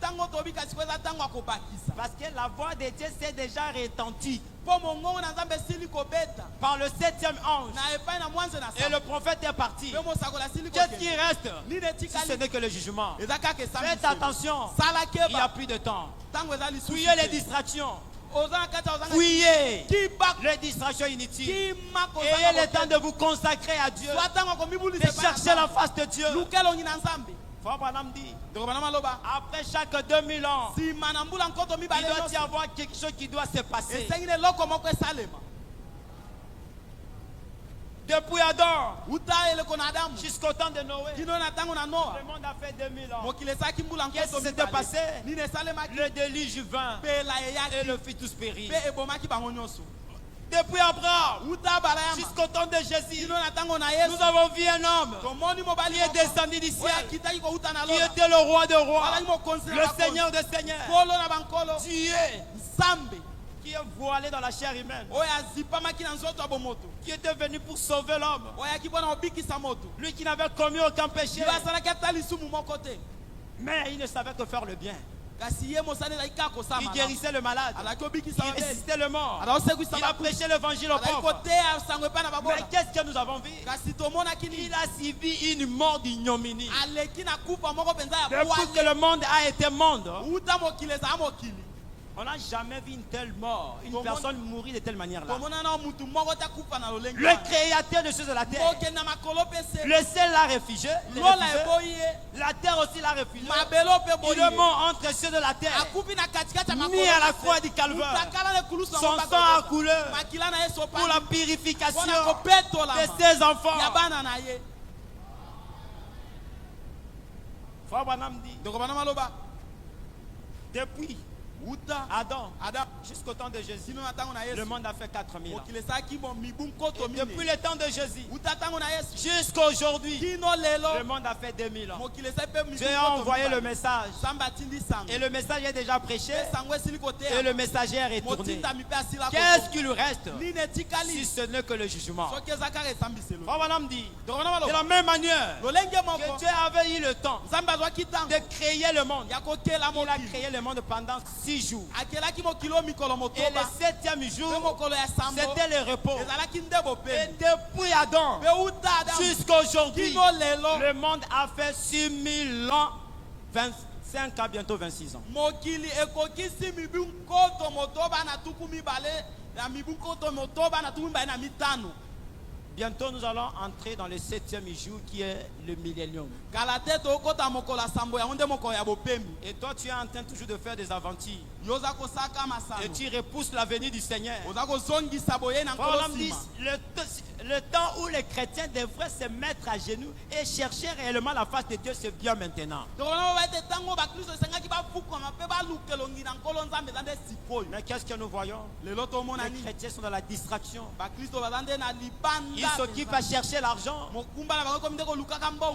Speaker 5: la voix de Dieu s'est déjà retentie par le 7e ange. Et le prophète est parti. Qu'est-ce qui reste si ce n'est que le jugement? Faites attention. Il n'y a plus de temps. Fuyez les distractions. Fuyez les distractions inutiles. Ayez le temps de vous consacrer à Dieu. De chercher la face de Dieu. Après chaque 2000 ans, il doit y avoir quelque chose qui doit se passer. Depuis Adam jusqu'au temps de Noé, le monde a fait 2000 ans. Qu'est-ce qui s'était passé? Le déluge vint et le fit tous périr. Depuis Abraham jusqu'au temps de Jésus, nous avons vu un homme qui est descendu du ciel, qui était le roi de rois, le seigneur des seigneurs, Dieu, qui est voilé dans la chair humaine, qui était venu pour sauver l'homme, lui qui n'avait commis aucun péché, mais il ne savait que faire le bien. Il guérissait le malade, il ressuscitait le mort, il a prêché l'évangile aux pauvres. Mais qu'est-ce que nous avons vu? Il a suivi une mort d'ignominie. Depuis que le monde a été monde, on n'a jamais vu une telle mort, une personne mourir de telle manière-là. Le créateur de choses de la terre, le ciel l'a réfugié, la terre aussi l'a réfugié. Il est mort entre ceux de la terre, mis à la croix du calvaire. Son sang a coulé pour la purification de ses enfants. Frère Branham dit, depuis Adam jusqu'au temps de Jésus, le monde a fait 4000 ans. Et depuis le temps de Jésus jusqu'à aujourd'hui, le monde a fait 2000 ans. Dieu a envoyé le message et le message est déjà prêché et le messager est retourné. Qu'est-ce qui lui reste si ce n'est que le jugement? Dit, de la même manière que Dieu avait eu le temps de créer le monde, il a créé le monde pendant 6 jours. Et le 7e jour, c'était le repos. Et depuis Adam jusqu'à aujourd'hui, le monde a fait 6000 ans, 25 ans, bientôt 26 ans. Bientôt nous allons entrer dans le 7e jour qui est le millénium. Et toi tu es en train toujours de faire des aventures. Et tu repousses la venue du Seigneur. Le temps où les chrétiens devraient se mettre à genoux et chercher réellement la face de Dieu, c'est bien maintenant. Mais qu'est-ce que nous voyons? Les chrétiens sont dans la distraction. Ils s'occupent à chercher l'argent.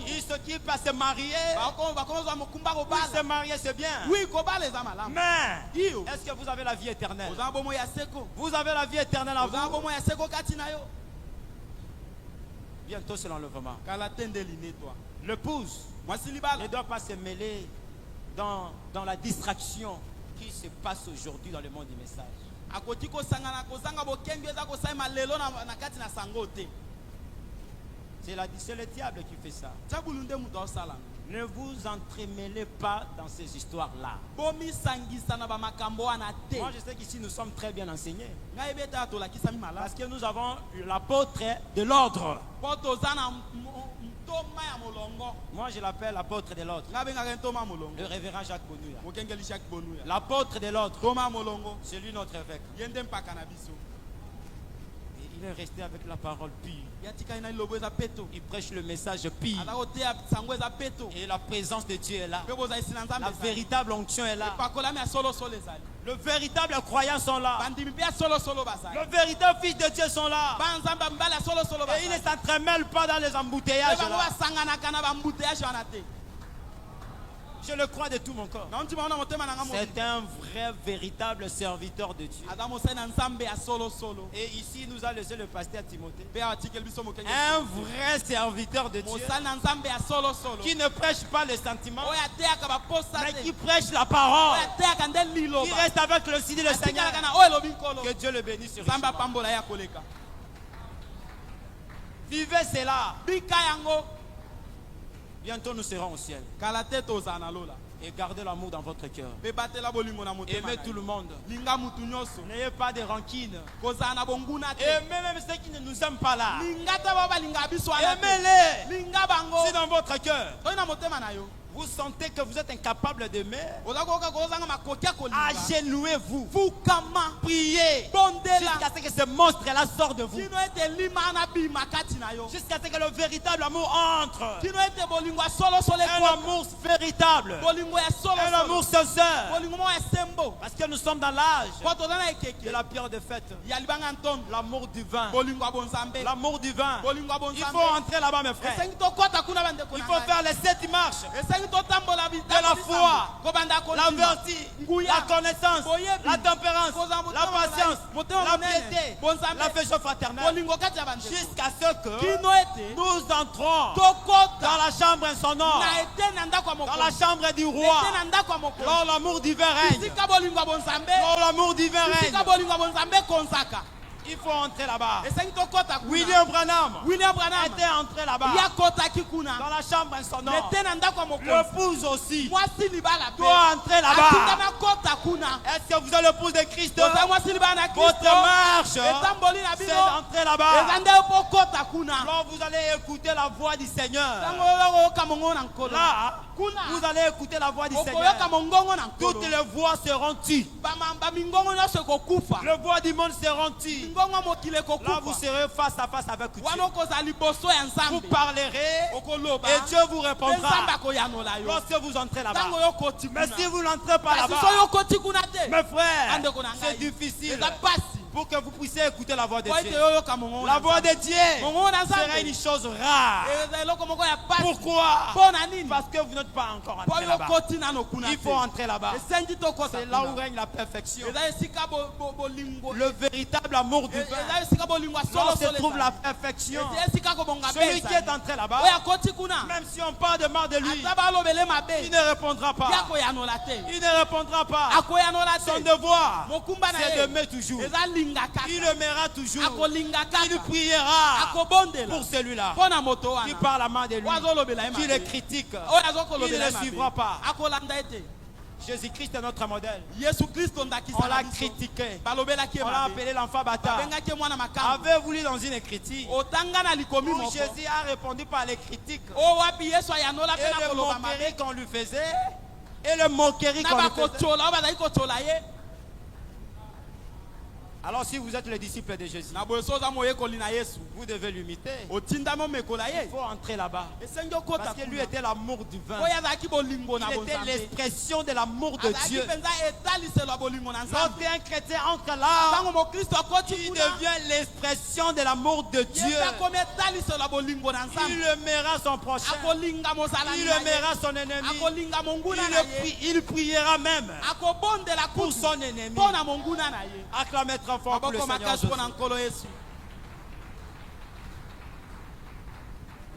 Speaker 5: Ils s'occupent à se marier. Oui, se marier c'est bien. Mais est-ce que vous avez la vie éternelle? Vous avez la vie éternelle en vous? Bientôt c'est l'enlèvement. L'épouse ne doit pas se mêler dans la distraction qui se passe aujourd'hui dans le monde du message. C'est le diable qui fait ça. Ne vous entremêlez pas dans ces histoires-là. Moi, je sais qu'ici, nous sommes très bien enseignés. Parce que nous avons l'apôtre de l'ordre. Moi, je l'appelle l'apôtre de l'ordre. Le révérend Jacques Bonouya. L'apôtre de l'ordre. C'est lui notre évêque. Il est resté avec la parole pure. Il prêche le message pire. Et la présence de Dieu est là. La véritable onction est là. Le véritable croyant sont là. Le véritable fils de Dieu sont là. Et ils ne s'entremêlent pas dans les embouteillages là. Je le crois de tout mon corps. C'est un vrai, véritable serviteur de Dieu. Et ici, nous a laissé le pasteur Timothée. Un vrai serviteur de Dieu. Qui ne prêche pas les sentiments, mais qui prêche la parole. Qui reste avec le CD le Seigneur. Que Dieu le bénisse sur Vivez cela. Bientôt nous serons au ciel. Et gardez l'amour dans votre cœur. Aimez tout le monde. N'ayez pas de rancune. Et même ceux qui ne nous aiment pas là. Aimez-les. Si dans votre cœur vous sentez que vous êtes incapable d'aimer, agenouillez-vous. Priez jusqu'à ce que ce monstre-là sorte de vous. Jusqu'à ce que le véritable amour entre. Un amour véritable. Un amour sincère. Parce que nous sommes dans l'âge de la pierre de fête. L'amour du vin. L'amour du vin. Il faut entrer là-bas, mes frères. Il faut faire les 7 marches de la foi, la vertu, la connaissance, la tempérance, la patience, la piété, l'affection fraternelle, jusqu'à ce que nous entrons dans la chambre sonore, dans la chambre du roi. Lors l'amour divin règne. Lors l'amour divin règne. Il faut entrer là-bas. William Branham était entré là-bas. Dans la chambre sonore. L'épouse aussi doit entrer là-bas. Est-ce que vous êtes l'épouse de Christ? Votre marche, c'est d'entrer là-bas. Alors vous allez écouter la voix du Seigneur. Là, vous allez écouter la voix du Seigneur. Toutes les voix seront tues. Les voix du monde seront tues. Là, vous serez face à face avec Dieu. Vous parlerez et Dieu vous répondra lorsque vous entrez là-bas. Mais si vous n'entrez pas là-bas, mes frères, c'est difficile pour que vous puissiez écouter la voix de Dieu. La voix de Dieu serait une chose rare. Pourquoi? Parce que vous n'êtes pas encore entré là-bas. Il faut entrer là-bas. C'est là où règne la perfection. Le véritable amour du vin. Là où se trouve la perfection. Celui qui est entré là-bas, même si on parle de mal de lui, il ne répondra pas. Il ne répondra pas. Son devoir, c'est d'aimer toujours. Il aimera toujours. Il priera pour celui-là qui parle à main de lui, qui le critique. Il ne le suivra pas. Jésus-Christ est notre modèle. On l'a critiqué. On l'a appelé l'enfant bâtard. Avez-vous lu dans une écriture où Jésus a répondu par les critiques et le moquerie qu'on lui faisait et le moquerie qu'on lui faisait. Alors si vous êtes le disciple de Jésus, vous devez l'imiter. Il faut entrer là-bas. Parce que lui était l'amour du vin. Il était l'expression de l'amour de Dieu. Lorsqu'un chrétien entre là, il devient l'expression de l'amour de Dieu. Il aimera son prochain. Il aimera son ennemi. Il priera même pour son ennemi. Acclamez très fort pour le Seigneur Jésus.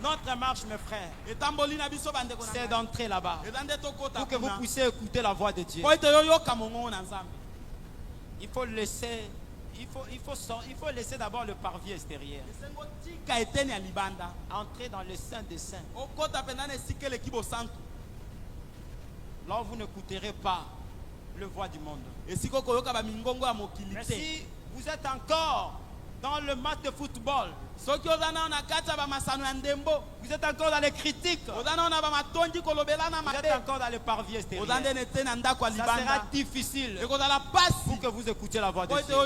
Speaker 5: Notre marche, mes frères, c'est d'entrer là-bas pour que vous puissiez écouter la voix de Dieu. Il faut laisser, il faut laisser d'abord le parvis extérieur. Entrer dans le sein des saints. Là, vous n'écouterez pas le voix du monde. Mais si vous êtes encore dans le match de football, vous êtes encore dans les critiques, vous êtes encore dans le parvis extérieur, ça sera difficile pour que vous écoutiez la voix de Dieu.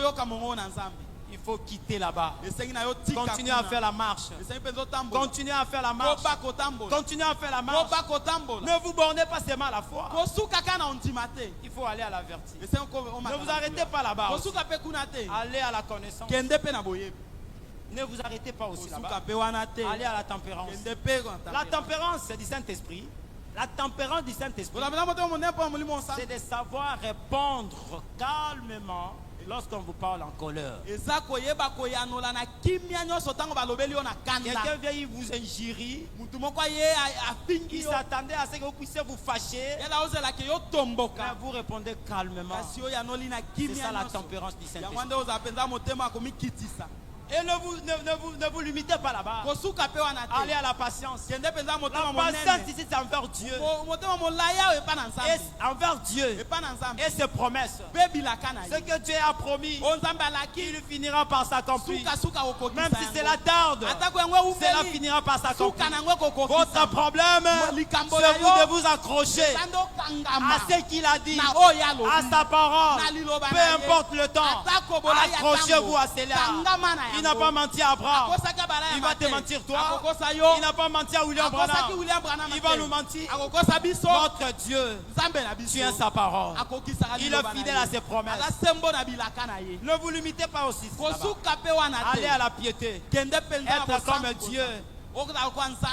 Speaker 5: Il faut quitter là-bas. Continuez à faire la marche. Continuez à faire la marche. Continuez à faire la marche. Ne vous bornez pas seulement à la foi. Il faut aller à la vertu. Ne vous arrêtez pas là-bas. Allez à la connaissance. Ne vous arrêtez pas aussi là-bas. Allez à la tempérance. La tempérance, c'est du Saint-Esprit. La tempérance du Saint-Esprit, c'est de savoir répondre calmement lorsqu'on vous parle en colère. Quelqu'un vient, il vous injurie. Il s'attendait à ce que vous puissiez vous fâcher. Mais vous répondez calmement. C'est ça la tempérance du Saint-Esprit. Et ne vous limitez pas là-bas. Allez à la patience. La patience ici, c'est envers Dieu. Et envers Dieu. Et ses promesses. Ce que Dieu a promis, il finira par s'accomplir. Même si cela tarde, cela finira par s'accomplir. Votre problème, c'est vous de vous accrocher à ce qu'il a dit, à sa parole. Peu importe le temps, accrochez-vous à cela. Il n'a pas menti à Abraham. Il va te mentir toi. Il n'a pas menti à William Branham. Il va nous mentir. Votre Dieu tient sa parole. Il est fidèle à ses promesses. Ne vous limitez pas aussi. Allez à la piété. Être comme Dieu.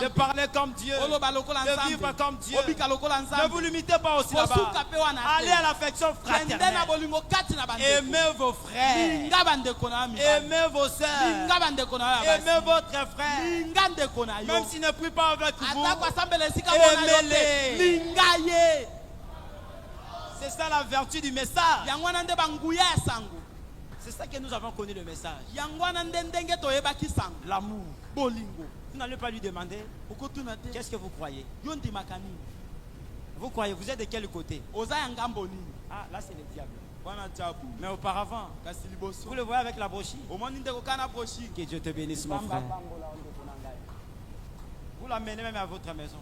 Speaker 5: De parler comme Dieu, de vivre comme Dieu. Ne vous limitez pas aussi là-bas. Allez à l'affection fraternelle. Aimez vos frères. Aimez vos sœurs. Aimez votre frère. Même s'il ne prie pas avec vous, aimez-les. C'est ça la vertu du message. C'est ça que nous avons connu le message. L'amour. Vous n'allez pas lui demander qu'est-ce que vous croyez. Vous croyez, vous êtes de quel côté? Ah, là c'est le diable. Mais auparavant, vous le voyez avec la brochure. Que Dieu te bénisse, mon frère. Vous l'amenez même à votre maison.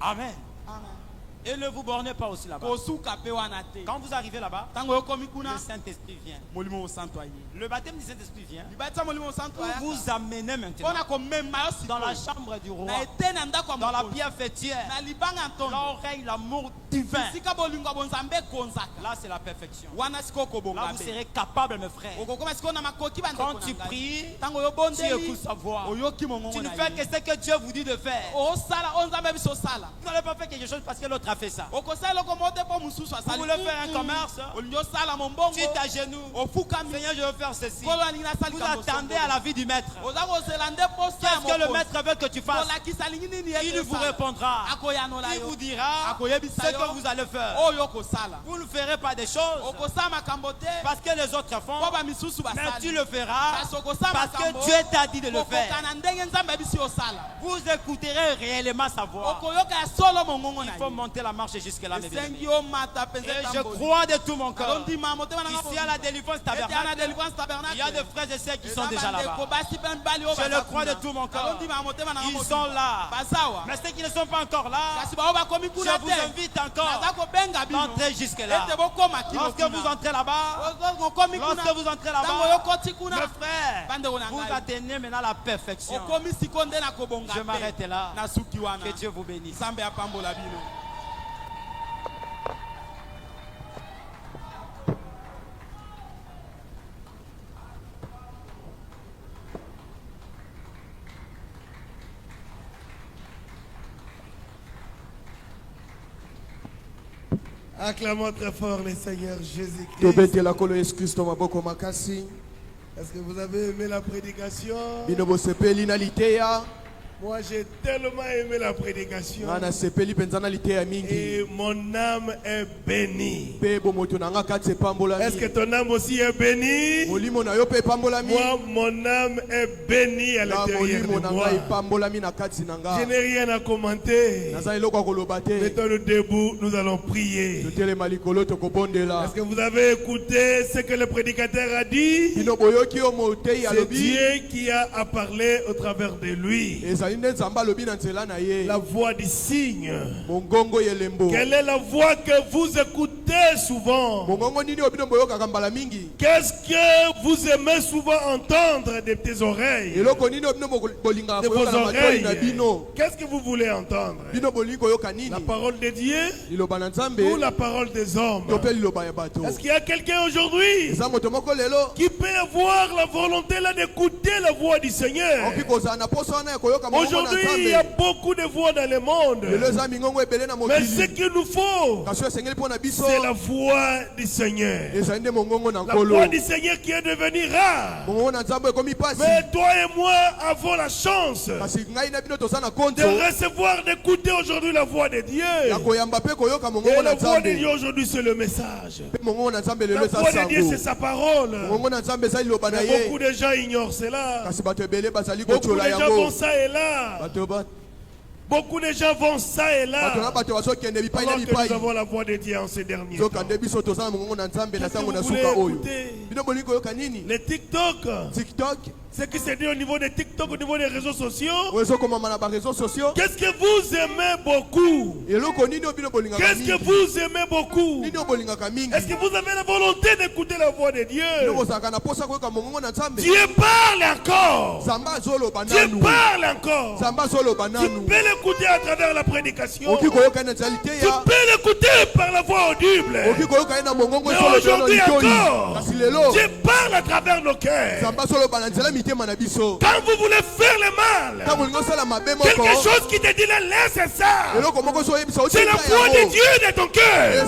Speaker 5: Amen. Et ne vous bornez pas aussi là-bas. Quand vous arrivez là-bas, le Saint-Esprit vient. Le baptême du Saint-Esprit vient. Vous vous amenez maintenant dans la chambre du roi, dans la pierre fêtière, là où règne l'amour divin. Là, c'est la perfection. Là, vous serez capable, mes frères. Quand tu pries, tu écoutes sa voix. Tu ne fais que ce que Dieu vous dit de faire. Vous n'allez pas faire quelque chose parce que l'autre a fait ça. Vous voulez faire un commerce, tu t'agenouilles. Seigneur, je veux faire ceci. Vous attendez à la vie du maître. Qu'est-ce que le maître veut que tu fasses? Il vous répondra. Il vous dira ce que vous allez faire. Vous ne ferez pas des choses parce que les autres font, mais tu le feras parce que Dieu t'a dit de le faire. Vous écouterez réellement sa voix. Il faut monter la marche jusque là, mes bien-aimés. Et je crois de tout mon cœur. Ici à la délivrance tabernacle, il y a des frères et sœurs qui sont déjà là-bas. Je le crois de tout mon cœur. Ils sont là. Mais ceux qui ne sont pas encore là, je vous invite encore d'entrer jusque là. Lorsque vous entrez là-bas, mes frères, vous atteignez maintenant la perfection. Je m'arrête là. Que Dieu vous bénisse.
Speaker 1: Acclamons très fort le Seigneur Jésus-Christ. Est-ce que vous avez aimé la prédication? Moi j'ai tellement aimé la prédication et mon âme est bénie. Est-ce que ton âme aussi est bénie? Moi mon âme est bénie à l'intérieur de moi. Je n'ai rien à commenter. Mettons-nous debout, nous allons prier. Est-ce que vous avez écouté ce que le prédicateur a dit? C'est Dieu qui a parlé au travers de lui.
Speaker 4: La voix du cygne. Quelle est la voix que vous écoutez souvent? Qu'est-ce que vous aimez souvent entendre de tes oreilles? De vos oreilles. Qu'est-ce que vous voulez entendre? La parole de Dieu ou la parole des hommes? Est-ce qu'il y a quelqu'un aujourd'hui qui peut avoir la volonté là d'écouter la voix du Seigneur? Aujourd'hui, il y a beaucoup de voix dans le monde. Mais ce qu'il nous faut, c'est la voix du Seigneur. La voix du Seigneur qui est devenue rare. Mais toi et moi avons la chance de recevoir, d'écouter aujourd'hui la voix de Dieu. Et la voix de Dieu aujourd'hui, c'est le message. La voix de Dieu, c'est sa parole. Mais beaucoup de gens ignorent cela. Beaucoup de gens vont ça et là. Beaucoup de gens vont ça et là. Alors que nous avons la voix de Dieu en ces derniers temps. Qu'est-ce que vous voulez écouter? Les TikTok. Ce qui se dit au niveau des TikTok, au niveau des réseaux sociaux. Qu'est-ce que vous aimez beaucoup? Qu'est-ce que vous aimez beaucoup? Est-ce que vous avez la volonté d'écouter la voix de Dieu? Dieu parle encore. Dieu parle encore. Tu peux l'écouter à travers la prédication. Tu peux l'écouter par la voix audible. Mais aujourd'hui encore, Dieu parle à travers nos cœurs. Quand vous voulez faire le mal, quelque chose qui te dit là, laisse ça. C'est la foi de Dieu dans ton cœur.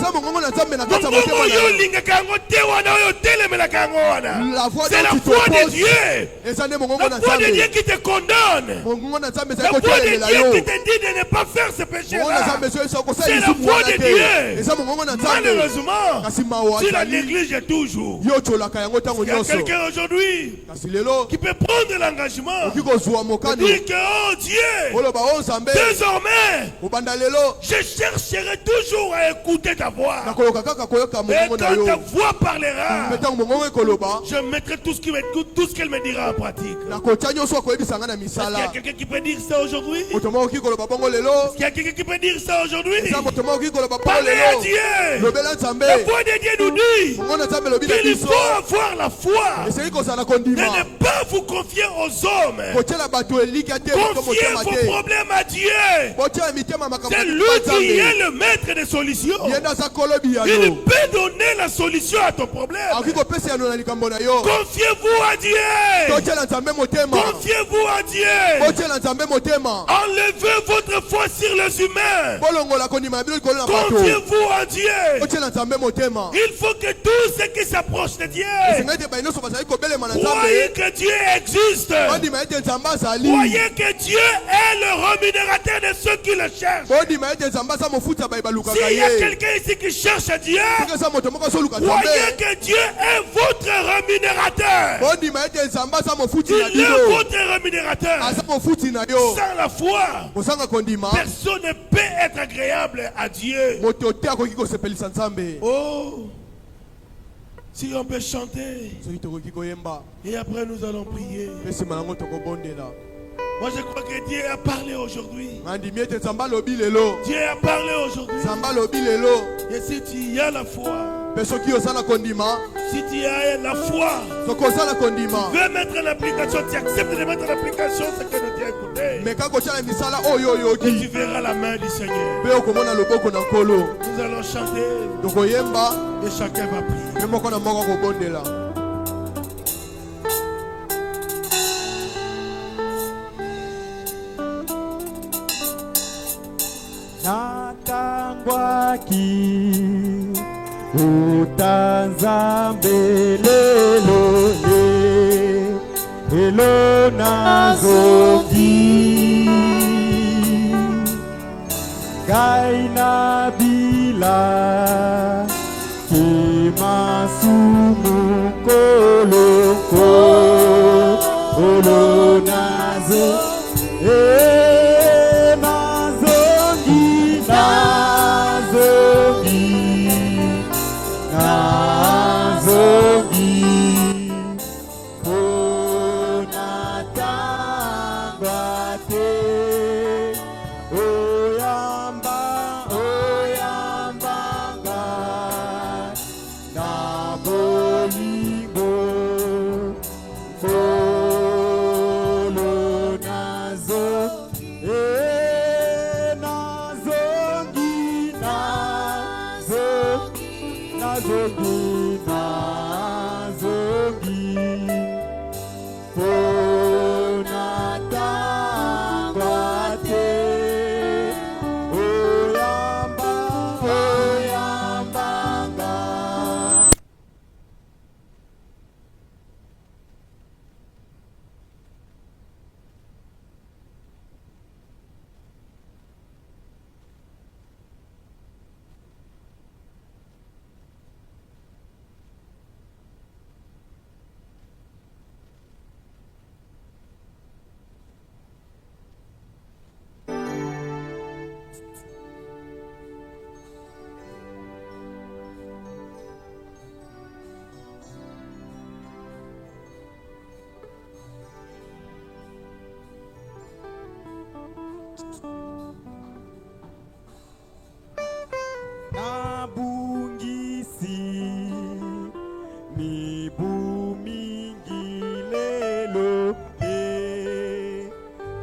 Speaker 4: C'est la foi de Dieu. La foi de Dieu qui te condamne. La foi de Dieu qui te dit de ne pas faire ce péché-là. C'est la foi de Dieu. Malheureusement, tu la négliges toujours. Il y a quelqu'un aujourd'hui qui peut prendre l'engagement de dire que, oh Dieu, désormais, je chercherai toujours à écouter ta voix. Et quand ta voix parlera, je mettrai tout ce qu'elle me dira en pratique. Est-ce qu'il y a quelqu'un qui peut dire ça aujourd'hui? Est-ce qu'il y a quelqu'un qui peut dire ça aujourd'hui? Parlez à Dieu. La voix de Dieu nous dit qu'il faut avoir la foi de ne pas vous confier aux hommes. Confiez vos problèmes à Dieu. C'est lui qui est le maître des solutions. Il peut donner la solution à ton problème. Confiez-vous à Dieu. Confiez-vous à Dieu. Enlevez votre foi sur les humains. Confiez-vous à Dieu. Il faut que tous ceux qui s'approchent de Dieu croyez que Dieu existe. Croyez que Dieu est le rémunérateur de ceux qui le cherchent. S'il y a quelqu'un ici qui cherche Dieu, croyez que Dieu est votre rémunérateur. Il est votre rémunérateur. Sans la foi, personne ne peut être agréable à Dieu. Oh, si on peut chanter et après nous allons prier. Moi je crois que Dieu a parlé aujourd'hui. Dieu a parlé aujourd'hui. Et si tu as la foi, si tu as la foi, tu veux mettre en application, tu acceptes de mettre en application ce que Dieu a écouté. Et tu verras la main du Seigneur. Nous allons chanter et chacun va prier.
Speaker 3: Natangwaki utanzambe lelo nazongi gaina bila kimasumu koloko nazo Konatangwa te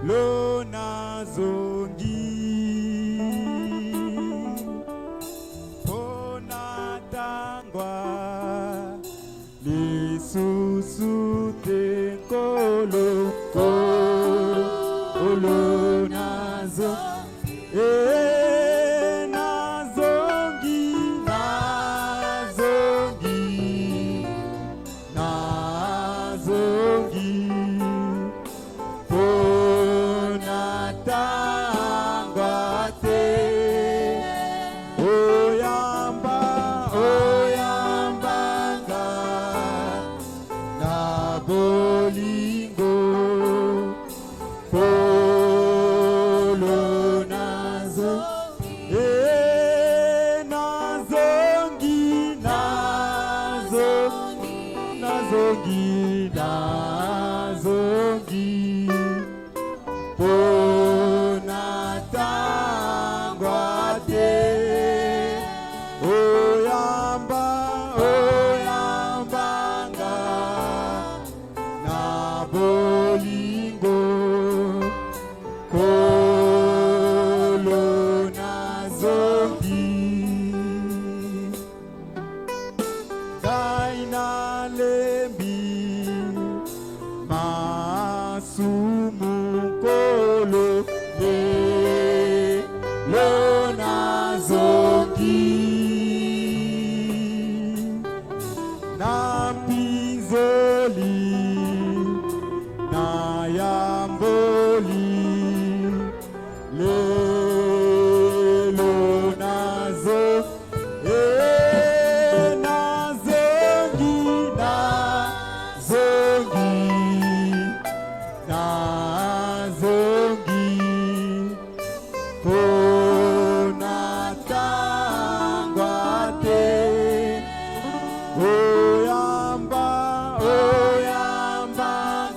Speaker 3: lona zongi pona tangwa lisusu te kolo kolo nazo nazongi nazongi nazongi pona tangwa te oyamba oyambanga na bolingo polo nazo nazongi nazongi nazongi nazongi pona tangwa te oyamba oyambanga na bolingo kolo nazongi daina lembi masumu kolo lona zongi na pinzoli na yamboli lelo nazo nazongi nazongi nazongi pona tangwa te oyamba oyambanga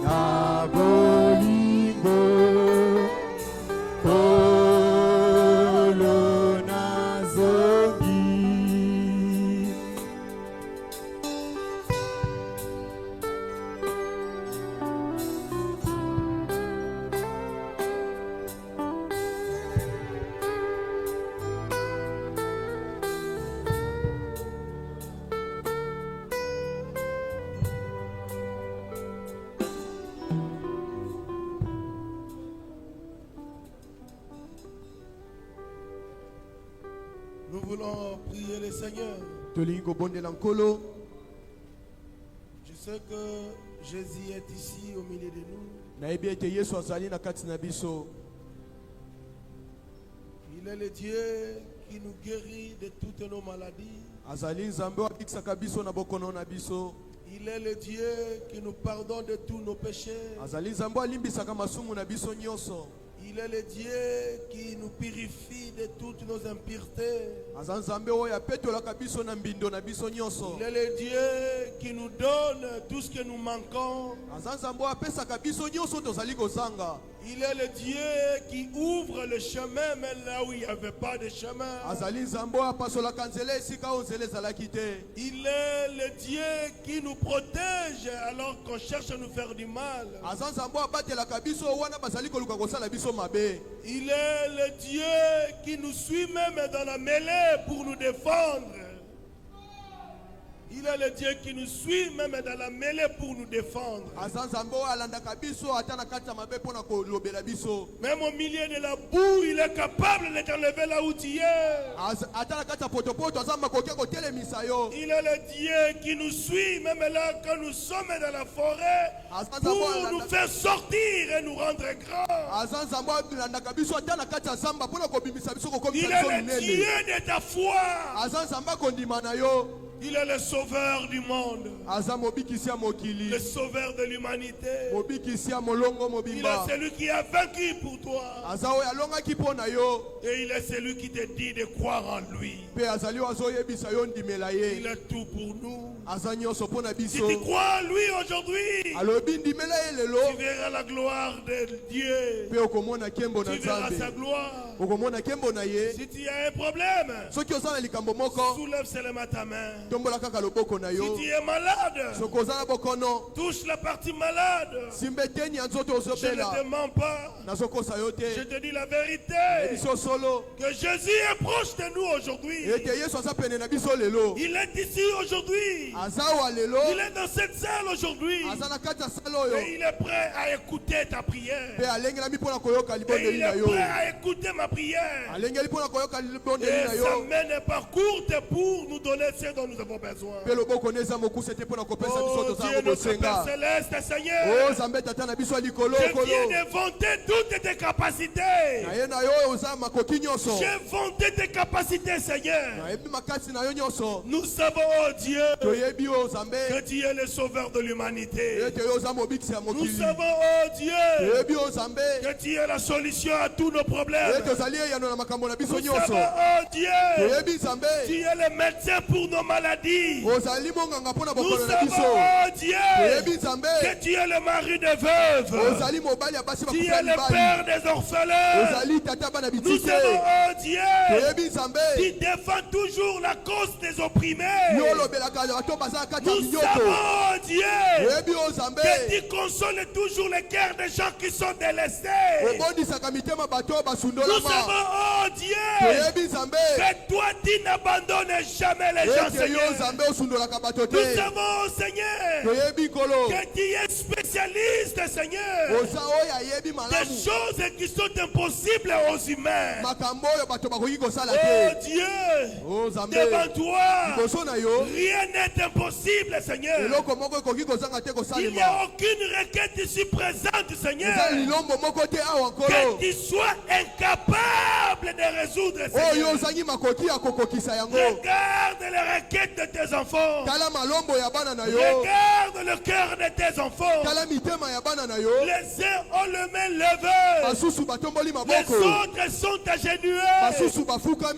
Speaker 3: na bolingo kolo nazongi
Speaker 4: Nous voulons prier le Seigneur.
Speaker 1: tolingo bondela nkolo
Speaker 4: Je sais que Jésus est ici au milieu de nous.
Speaker 1: nayebi ete yesu azali na kati na biso.
Speaker 4: Il est le Dieu qui nous guérit de toutes nos maladies.
Speaker 1: azali nzambe oyo abikisaka biso na bokono na biso.
Speaker 4: Il est le Dieu qui nous pardonne de tous nos péchés.
Speaker 1: azali nzambe oyo alimbisaka masumu na biso nyonso.
Speaker 4: Il est le Dieu qui nous purifie de toutes nos impuretés.
Speaker 1: aza nzambe oyo apetolaka biso na mbindo na biso nyonso.
Speaker 4: Il est le Dieu qui nous donne tout ce que nous manquons.
Speaker 1: aza nzambe oyo apesaka biso nyonso tozali kozanga.
Speaker 4: Il est le Dieu qui ouvre le chemin même là où il n'y avait pas de chemin.
Speaker 1: azali nzambe oyo apasolaka nzela esika oyo nzela ezalaki te.
Speaker 4: Il est le Dieu qui nous protège alors qu'on cherche à nous faire du mal.
Speaker 1: aza nzambe oyo abatelaka biso wana bazali koluka kosala biso mabe.
Speaker 4: Il est le Dieu qui nous suit même dans la mêlée pour nous défendre. Il est le Dieu qui nous suit même dans la mêlée pour nous défendre. Même au milieu de la boue, il est capable de t'enlever là où tu es. Il est le Dieu qui nous suit même là quand nous sommes dans la forêt pour nous faire sortir et nous rendre grands. Il est le Dieu de ta foi. Il est le sauveur du monde, le sauveur de l'humanité. Il est celui qui a vaincu pour toi. Et il est celui qui te dit de croire en lui. Il est tout pour nous. Si tu crois en lui aujourd'hui, tu verras la gloire de Dieu. Tu verras sa gloire. Si tu as un problème, soulève seulement ta main. Si tu es malade, touche la partie malade. Je ne te mens pas. Je te dis la vérité. Que Jésus est proche de nous aujourd'hui. Il est ici aujourd'hui. Il est dans cette salle aujourd'hui. Et il est prêt à écouter ta prière. Et il est prêt à écouter ma prière. Et sa main n'est pas courte pour nous donner ce dont nous avons besoin. Oh Dieu, notre Père Céleste, Seigneur, je viens de vanter toutes tes capacités. J'ai vanté tes capacités, Seigneur. Nous savons, oh Dieu, que tu es le sauveur de l'humanité. Nous savons, oh Dieu, que tu es la solution à tous nos problèmes. Nous savons, oh Dieu, tu es le médecin pour nos maladies. Nous savons, oh Dieu, que tu es le mari des veuves. Tu es le père des orphelins. Nous savons, oh Dieu, tu défends toujours la cause des opprimés. Nous savons, oh Dieu, que tu consoles toujours les cœurs des gens qui sont délestés. Nous savons, oh Dieu, que toi tu n'abandonnes jamais les gens, Seigneur. Nous savons, Seigneur, que tu es spécialiste, Seigneur, des choses qui sont impossibles aux humains. Oh Dieu, devant toi, rien n'est impossible, Seigneur. Il n'y a aucune requête ici présente, Seigneur, que tu sois incapable de résoudre, Seigneur. Regarde les requêtes de tes enfants. Regarde le cœur de tes enfants. Les uns ont le main levée. Les autres sont agenouillés.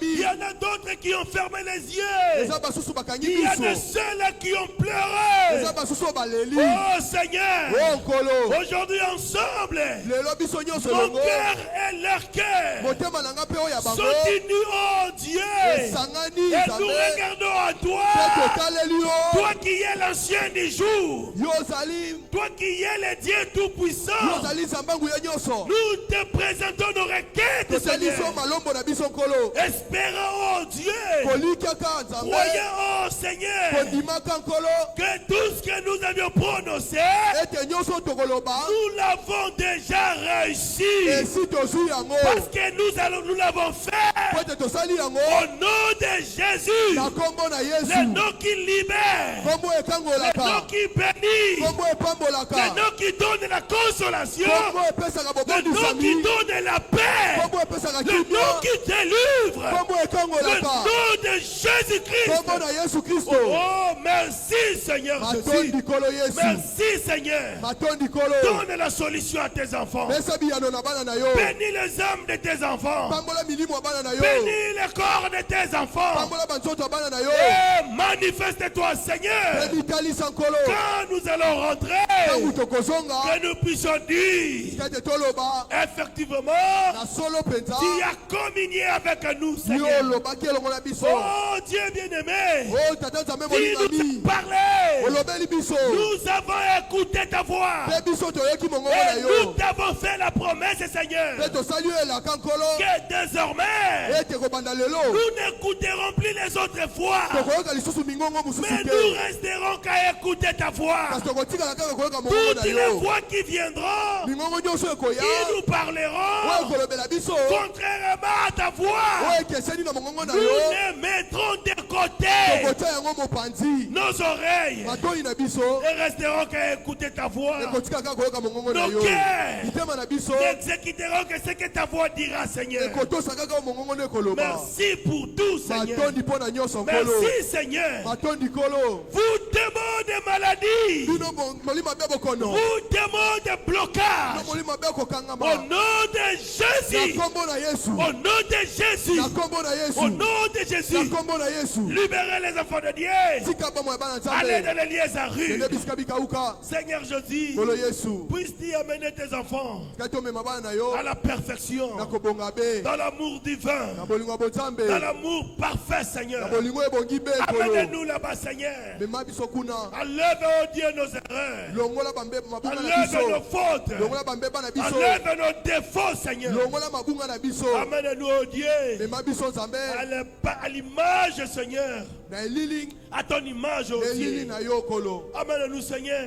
Speaker 4: Il y en a d'autres qui ont fermé les yeux. Il y a de ceux-là qui ont pleuré. Oh Seigneur, aujourd'hui ensemble, mon cœur et leur cœur sont unis, oh Dieu. Et nous regardons à toi. Toi qui es l'ancien des jours. Toi qui es le Dieu tout-puissant. Nous te présentons nos requêtes, Seigneur. Espérons, oh Dieu, croyons, oh Seigneur, que tout ce que nous avions prononcé, nous l'avons déjà réussi. Parce que nous l'avons fait au nom de Jésus. Le nom qui libère, le nom qui bénit, le nom qui donne la consolation, le nom qui donne la paix, le nom qui délivre, le nom de Jésus-Christ. Oh, merci Seigneur Jésus. Merci Seigneur. Donne la solution à tes enfants. Bénis les âmes de tes enfants. Bénis le corps de tes enfants. Et manifeste-toi, Seigneur. Quand nous allons rentrer, que nous puissions dire effectivement, tu as communié avec nous, Seigneur. Oh Dieu bien-aimé, tu nous as parlé. Nous avons écouté ta voix. Et nous t'avons fait la promesse, Seigneur, que désormais nous n'écouterons plus les autres voix, mais nous resterons qu'à écouter ta voix. Toutes les voix qui viendront, qui nous parleront contrairement à ta voix, nous les mettrons de côté nos oreilles et resterons qu'à écouter ta voix. Nos cœurs n'exécuteront que ce que ta voix dira, Seigneur. Merci pour tout, Seigneur. Merci, Seigneur. Vous démons des maladies. Vous démons de blocage. Au nom de Jésus. Au nom de Jésus. Au nom de Jésus. Libérez les enfants de Dieu. Allez dans les lieux à rue. Seigneur Jésus, puisses-tu amener tes enfants à la perfection, dans l'amour divin, dans l'amour parfait, Seigneur. Amenez-nous là-bas, Seigneur. Enlève, oh Dieu, nos erreurs. Enlève nos fautes. Enlève nos défauts, Seigneur. Amène-nous, oh Dieu, à l'image, Seigneur. À ton image, oh Dieu. Amène-nous, Seigneur,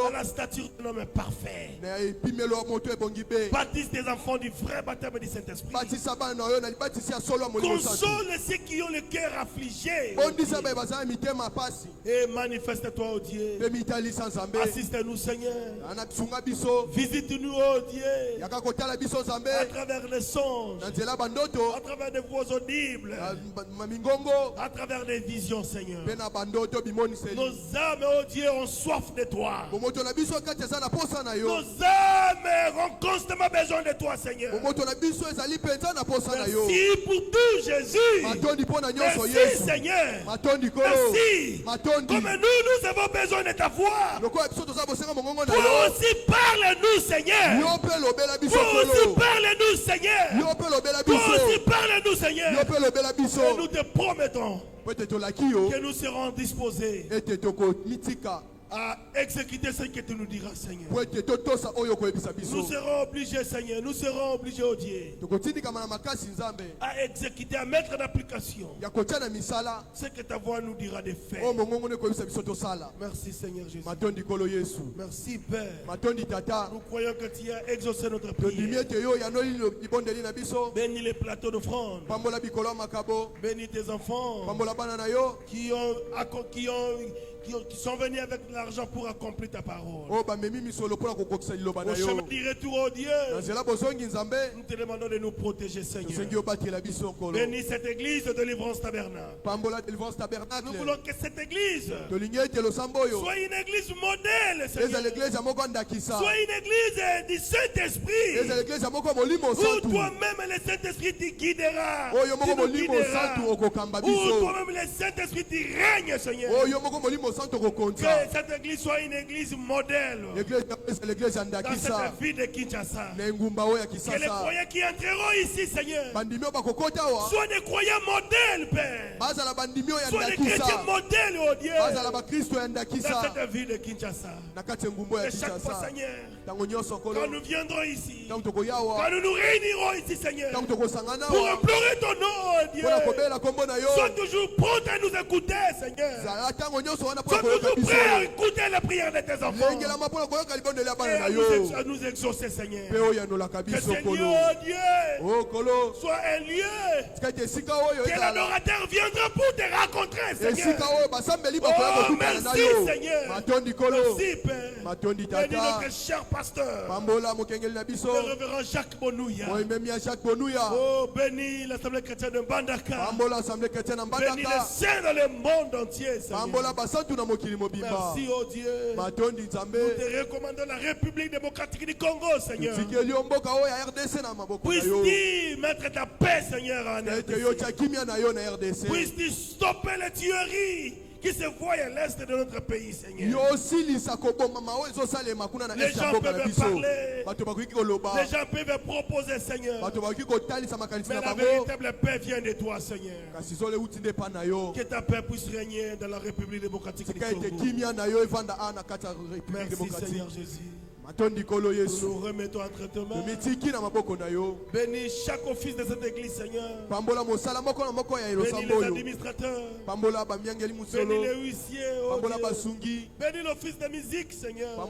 Speaker 4: à la stature d'un homme parfait. Baptise tes enfants du vrai baptême du Saint-Esprit. Console ceux qui ont le cœur affligé. Et manifeste-toi, oh Dieu. Assiste-nous, Seigneur. Visite-nous, oh Dieu. À travers les songes, à travers des voix audibles, à travers des visions, Seigneur. Nos âmes, oh Dieu, ont soif de toi. Nos âmes ont constamment besoin de toi, Seigneur. Merci pour tout, Jésus. Merci, Seigneur. Merci. Comme nous avons besoin de ta voix. Toi aussi, parle-nous, Seigneur. Toi aussi, parle-nous, Seigneur. Toi aussi, parle-nous, Seigneur. Et nous te promettons que nous serons disposés à exécuter ce que tu nous diras, Seigneur. Nous serons obligés, Seigneur. Nous serons obligés, oh Dieu, à exécuter, à mettre en application ce que ta voix nous dira de faire. Merci, Seigneur Jésus. Merci, Père. Nous croyons que tu as exaucé notre prière. Bénis les plateaux d'offrande. Bénis tes enfants qui sont venus avec l'argent pour accomplir ta parole. Au chemin du retour, oh Dieu, nous te demandons de nous protéger, Seigneur. Bénis cette église de délivrance tabernacle. Nous voulons que cette église soit une église modèle, Seigneur. Soit une église du Saint-Esprit, où toi-même le Saint-Esprit te guidera. Où toi-même le Saint-Esprit te règne, Seigneur. Que cette église soit une église modèle dans cette ville de Kinshasa. Que les croyants qui entreront ici, Seigneur, soient des croyants modèles, Père. Soient des chrétiens modèles, oh Dieu, dans cette ville de Kinshasa. Et chaque fois, Seigneur, quand nous viendrons ici, quand nous nous réunirons ici, Seigneur, pour implorer ton nom, oh Dieu, sois toujours prêt à nous écouter, Seigneur. Sois toujours prêt à écouter la prière de tes enfants et à nous exaucer, Seigneur. Que ce lieu, oh Dieu, soit un lieu que l'adorateur viendra pour te rencontrer, Seigneur. Oh, merci, Seigneur. Merci, Père. Bénis notre cher pasteur, le révérend Jacques Bonouya. Oh, bénis l'Assemblée chrétienne de Mbandaka. Bénis les saints dans le monde entier, Seigneur. Merci, oh Dieu. Nous te recommandons la République démocratique du Congo, Seigneur. Puisses-tu mettre ta paix, Seigneur, en RDC. Puisses-tu stopper les tueries qui se voient à l'est de notre pays, Seigneur. Les gens peuvent parler, les gens peuvent proposer, Seigneur, mais la véritable paix vient de toi, Seigneur. Que ta paix puisse régner dans la République démocratique du Congo. Merci, Seigneur Jésus. Nous nous remettons entre tes mains. Bénis chaque office de cette église, Seigneur. Bénis les administrateurs. Bénis les huissiers. Oh bénis l'office de musique, Seigneur.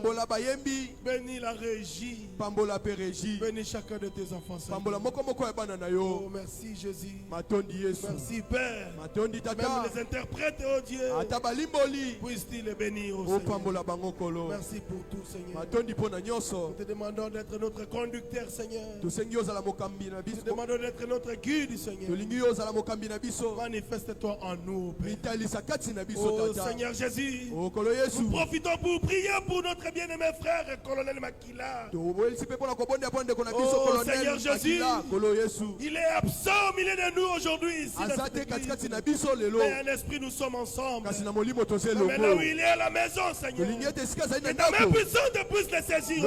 Speaker 4: Bénis la régie. Bénis chacun de tes enfants, Seigneur. Oh, merci Jésus. Merci Père. Même les interprètes, oh Dieu, puissent-ils les bénir, oh Seigneur. Merci pour tout, Seigneur. Nous te demandons d'être notre conducteur, Seigneur. Nous te demandons d'être notre guide, Seigneur. Manifeste-toi en nous, Père. Oh Seigneur Jésus, nous profitons pour prier pour notre bien-aimé frère, colonel Makila. Oh Seigneur Jésus, il est absent au milieu de nous aujourd'hui ici. Mais en esprit, nous sommes ensemble. Mais là où il est à la maison, Seigneur, et ta main puissante puisse le saisir.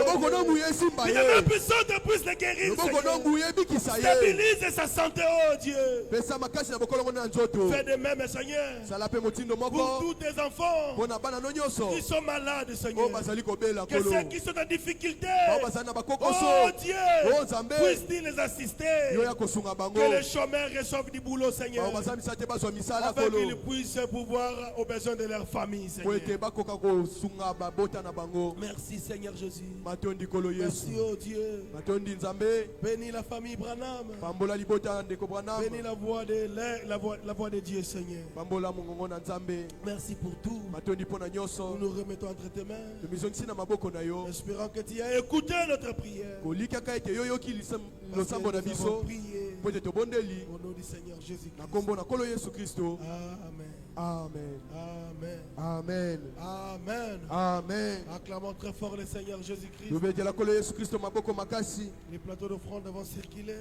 Speaker 4: Et ta main puissante puisse le guérir, Seigneur. Stabilise sa santé, oh Dieu. Fais de même, Seigneur, pour tous tes enfants qui sont malades, Seigneur. Que ceux qui sont en difficulté, oh Dieu, puisse-t-il les assister. Que les chômeurs reçoivent du boulot, Seigneur, afin qu'ils puissent pouvoir aux besoins de leur famille, Seigneur. Merci, Seigneur Jésus. Merci, oh Dieu. Bénis la famille Branham. Bénis la voix de Dieu, Seigneur. Merci pour tout. Nous nous remettons entre tes mains. Espérons que tu as écouté notre prière. Nous avons prié au nom du Seigneur Jésus-Christ. Amen.
Speaker 1: Amen.
Speaker 4: Amen.
Speaker 1: Amen.
Speaker 4: Amen.
Speaker 1: Amen.
Speaker 4: Acclamons très fort le Seigneur Jésus-Christ.
Speaker 1: Les
Speaker 4: Les plateaux d'offrande vont circuler.